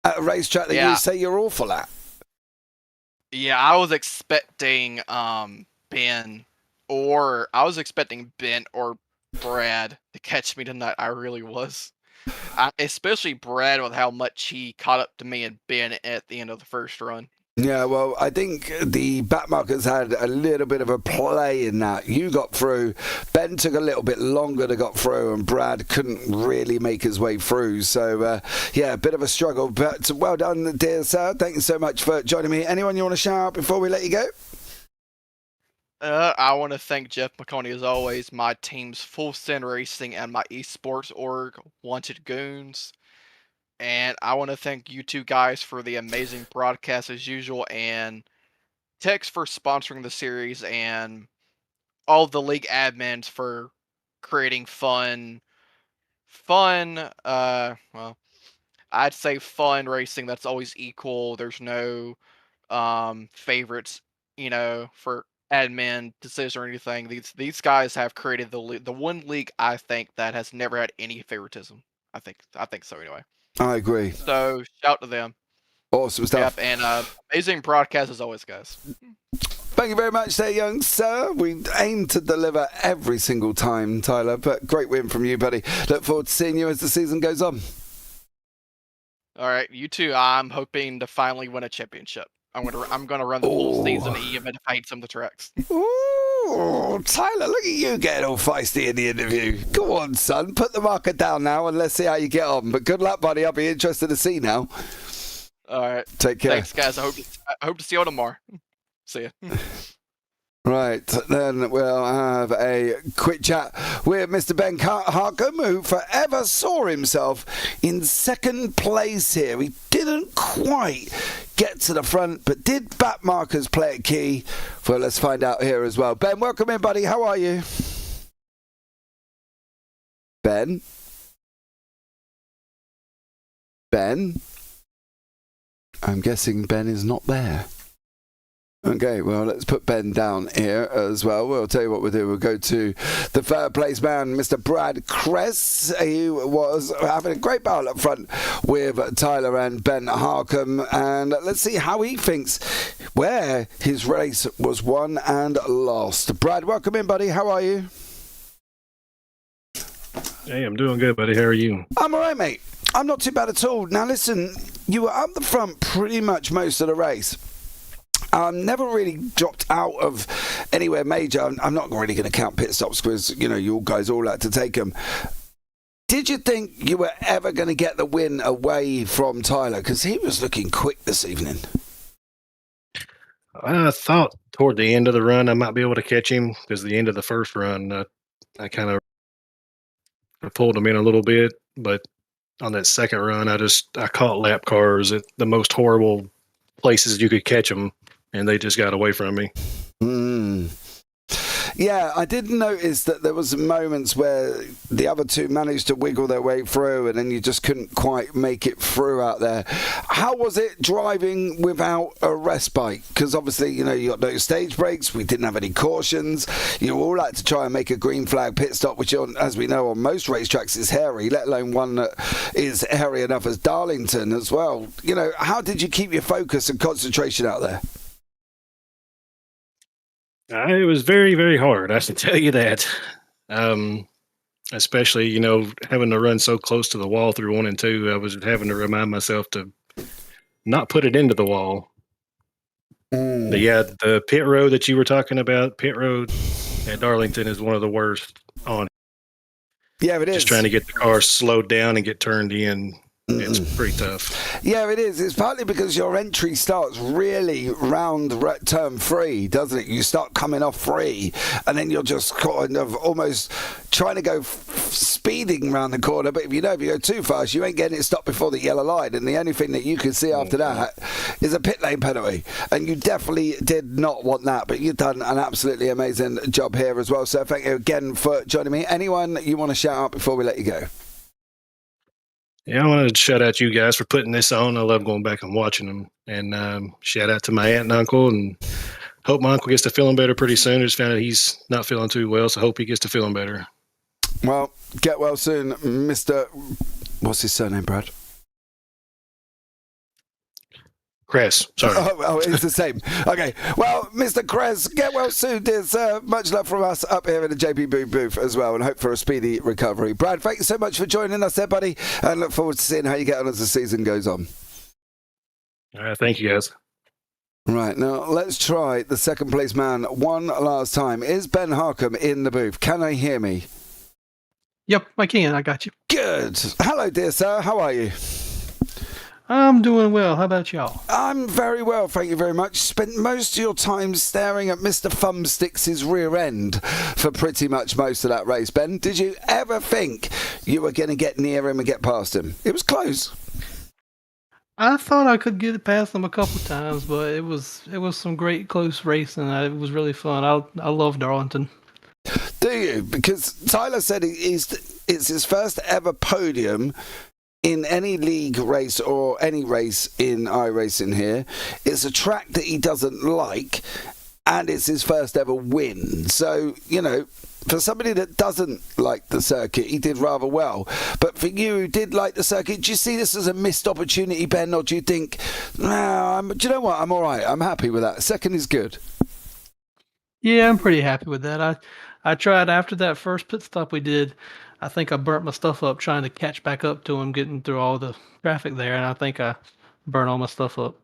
at a racetrack that you say you're awful at. Yeah, I was expecting Ben or Brad to catch me tonight. I really was. Especially Brad with how much he caught up to me and Ben at the end of the first run. Yeah, well, I think the backmarkers had a little bit of a play in that. You got through, Ben took a little bit longer to get through, and Brad couldn't really make his way through. So, yeah, a bit of a struggle. But well done, dear sir. Thank you so much for joining me. Anyone you want to shout out before we let you go? I want to thank Jeff McConaughey as always, my team's Full Send Racing, and my esports org, Wanted Goons. And I want to thank you two guys for the amazing broadcast as usual, and Tex for sponsoring the series, and all the league admins for creating fun, well, I'd say fun racing that's always equal. There's no favorites, for admin decisions or anything. These guys have created the one league I think that has never had any favoritism. I think so anyway. I agree. So shout to them. Awesome stuff. Yep, and amazing broadcast as always, guys. Thank you very much there, young sir. We aim to deliver every single time, Tyler, but great win from you, buddy. Look forward to seeing you as the season goes on. All right, you too. I'm hoping to finally win a championship. I'm gonna run the full season, even if I hate some of the tracks. Ooh, Tyler, look at you getting all feisty in the interview. Go on, son. Put the marker down now and let's see how you get on. But good luck, buddy. I'll be interested to see now. All right. Take care. Thanks, guys. I hope to see you all tomorrow. See ya. Right, then we'll have a quick chat with Mr. Ben Harkham, who forever saw himself in second place here. He didn't quite get to the front, but did back markers play a key? Well, let's find out here as well. Ben, welcome in, buddy. How are you? Ben? Ben? I'm guessing Ben is not there. Okay, well, let's put Ben down here as well. We'll tell you what we'll do. We'll go to the third place man, Mr. Brad Kress. He was having a great battle up front with Tyler and Ben Harkham. And let's see how he thinks where his race was won and lost. Brad, welcome in, buddy. How are you? Hey, I'm doing good, buddy. How are you? I'm all right, mate. I'm not too bad at all. Now, listen, you were up the front pretty much most of the race. Never really dropped out of anywhere major. I'm not really going to count pit stops because, you know, you guys all had to take them. Did you think you were ever going to get the win away from Tyler? Because he was looking quick this evening. I thought toward the end of the run I might be able to catch him because the end of the first run I kind of pulled him in a little bit. But on that second run, I caught lap cars at the most horrible places you could catch them. And they just got away from me. Yeah, I did notice that there was moments where the other two managed to wiggle their way through and then you just couldn't quite make it through out there. How was it driving without a rest bike? Because obviously, you know, you got no stage breaks, we didn't have any cautions. You all had to try and make a green flag pit stop, which, as we know, on most racetracks is hairy, let alone one that is hairy enough as Darlington as well. You know, how did you keep your focus and concentration out there? It was very, very hard. I can tell you that. Especially, you know, having to run so close to the wall through 1 and 2, I was having to remind myself to not put it into the wall. But yeah, the pit road that you were talking about, pit road at Darlington is one of the worst on. Yeah, it is. Just trying to get the car slowed down and get turned in. It's pretty tough. Yeah, it is. It's partly because your entry starts really round turn 3, doesn't it? You start coming off 3, and then you're just kind of almost trying to go speeding around the corner. But if you go too fast, you ain't getting it stopped before the yellow line. And the only thing that you can see after that is a pit lane penalty. And you definitely did not want that. But you've done an absolutely amazing job here as well. So thank you again for joining me. Anyone you want to shout out before we let you go? Yeah, I wanted to shout out you guys for putting this on. I love going back and watching them. And shout out to my aunt and uncle. And hope my uncle gets to feeling better pretty soon. I just found out he's not feeling too well, so I hope he gets to feeling better. Well, get well soon, Mr. What's his surname, Brad? Kress, sorry. Oh, it's the same. Okay. Well, Mr. Kress, get well soon, dear sir. Much love from us up here in the JPB booth as well, and hope for a speedy recovery. Brad, thank you so much for joining us there, buddy, and look forward to seeing how you get on as the season goes on. All right, thank you, guys. Right, now let's try the second place man one last time. Is Ben Harkham in the booth? Can I hear me? Yep, I can. I got you. Good. Hello, dear sir. How are you? I'm doing well. How about y'all? I'm very well, thank you very much. Spent most of your time staring at Mr. Thumbsticks' rear end for pretty much most of that race, Ben. Did you ever think you were going to get near him and get past him? It was close. I thought I could get past him a couple times, but it was some great close racing. It was really fun. I love Darlington. Do you? Because Tyler said it's his first ever podium in any league race or any race in iRacing here. It's a track that he doesn't like, and it's his first ever win. So, you know, for somebody that doesn't like the circuit, he did rather well. But for you who did like the circuit, do you see this as a missed opportunity, Ben, or do you think, no, do you know what, I'm all right, I'm happy with that. Second is good. Yeah, I'm pretty happy with that. I tried after that first pit stop we did. I think I burnt my stuff up trying to catch back up to him, getting through all the traffic there, and I think I burnt all my stuff up.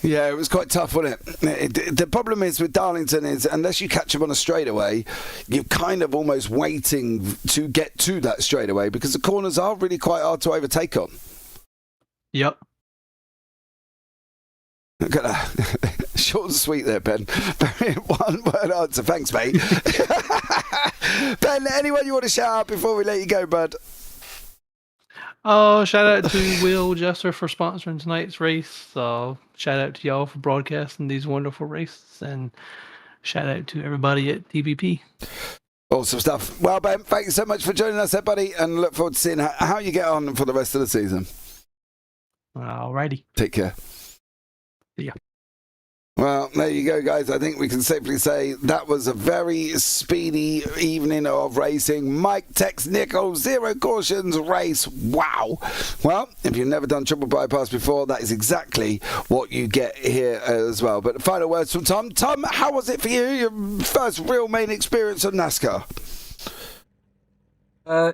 Yeah, it was quite tough, wasn't it? The problem is with Darlington is unless you catch him on a straightaway, you're kind of almost waiting to get to that straightaway because the corners are really quite hard to overtake on. Yep. Look at that. Short and sweet there, Ben. One word answer. Thanks, mate. Ben, anyone you want to shout out before we let you go, bud? Shout out to Will Jester for sponsoring tonight's race. Shout out to y'all for broadcasting these wonderful races, and shout out to everybody at TBP. Awesome stuff. Well, Ben, thank you so much for joining us there, buddy, and look forward to seeing how you get on for the rest of the season. Alrighty. Take care. See ya. Well, there you go, guys. I think we can safely say that was a very speedy evening of racing. Mike Tex Nickel, 0 cautions race. Wow. Well, if you've never done triple bypass before, that is exactly what you get here as well. But the final words from Tom. Tom, how was it for you? Your first real main experience of NASCAR?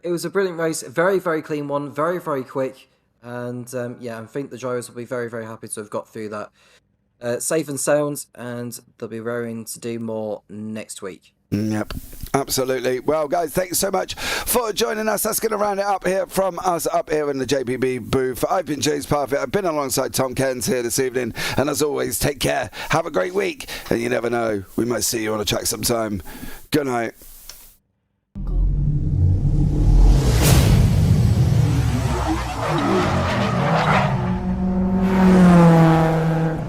It was a brilliant race. A very, very clean one. Very, very quick. And yeah, I think the drivers will be very, very happy to have got through that. Safe and sound, and they'll be raring to do more next week. Yep, absolutely. Well, guys, thanks so much for joining us. That's going to round it up here from us up here in the JPB booth. I've been James Parfitt. I've been alongside Tom Cairnes here this evening. And as always, take care. Have a great week. And you never know, we might see you on a track sometime. Good night.